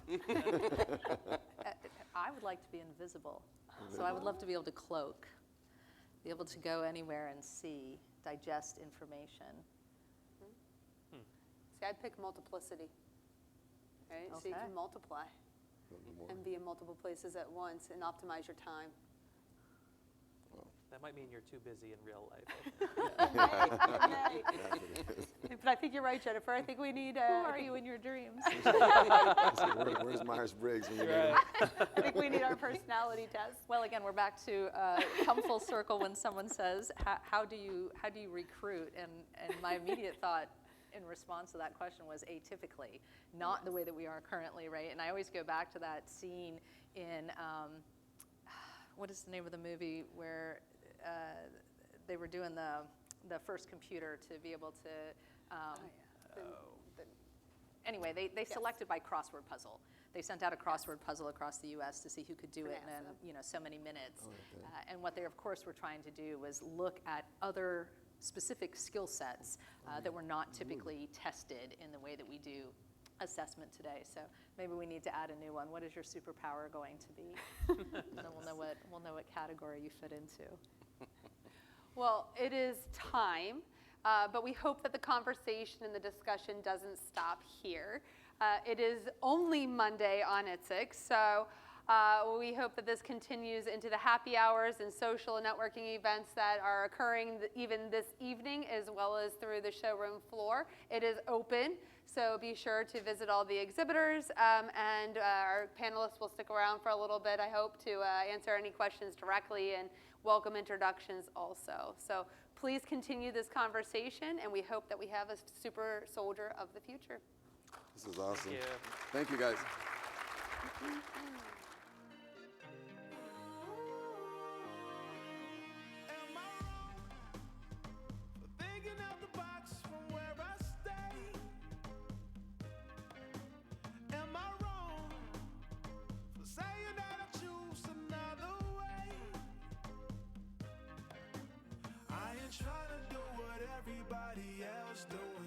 I would like to be invisible, so I would love to be able to cloak, be able to go anywhere and see, digest information. See, I'd pick multiplicity, right? So you Okay. can multiply and be in multiple places at once and optimize your time. That might mean you're too busy in real life. But I think you're right, Jennifer. I think we need. Who are you in your dreams? Where's Myers-Briggs when you need him? I think we need our personality test. Well, again, we're back to come full circle when someone says, how do you recruit? And my immediate thought in response to that question was atypically, not the way that we are currently, right? And I always go back to that scene in, what is the name of the movie where they were doing the first computer to be able to, anyway, they selected by crossword puzzle. They sent out a crossword puzzle across the U.S. to see who could do it in so many minutes. And what they, of course, were trying to do was look at other specific skill sets that were not typically tested in the way that we do assessment today. So maybe we need to add a new one. What is your superpower going to be? And then we'll know what category you fit into. Well, it is time, but we hope that the conversation and the discussion doesn't stop here. It is only Monday on Itsec, so we hope that this continues into the happy hours and social and networking events that are occurring even this evening, as well as through the showroom floor. It is open, so be sure to visit all the exhibitors, and our panelists will stick around for a little bit, I hope, to answer any questions directly and welcome introductions also. So please continue this conversation, and we hope that we have a super soldier of the future. This is awesome. Thank you. Thank you, guys. Thinking out the box from where I stay. Am I wrong for saying that I choose another way? I ain't trying to do what everybody else doing.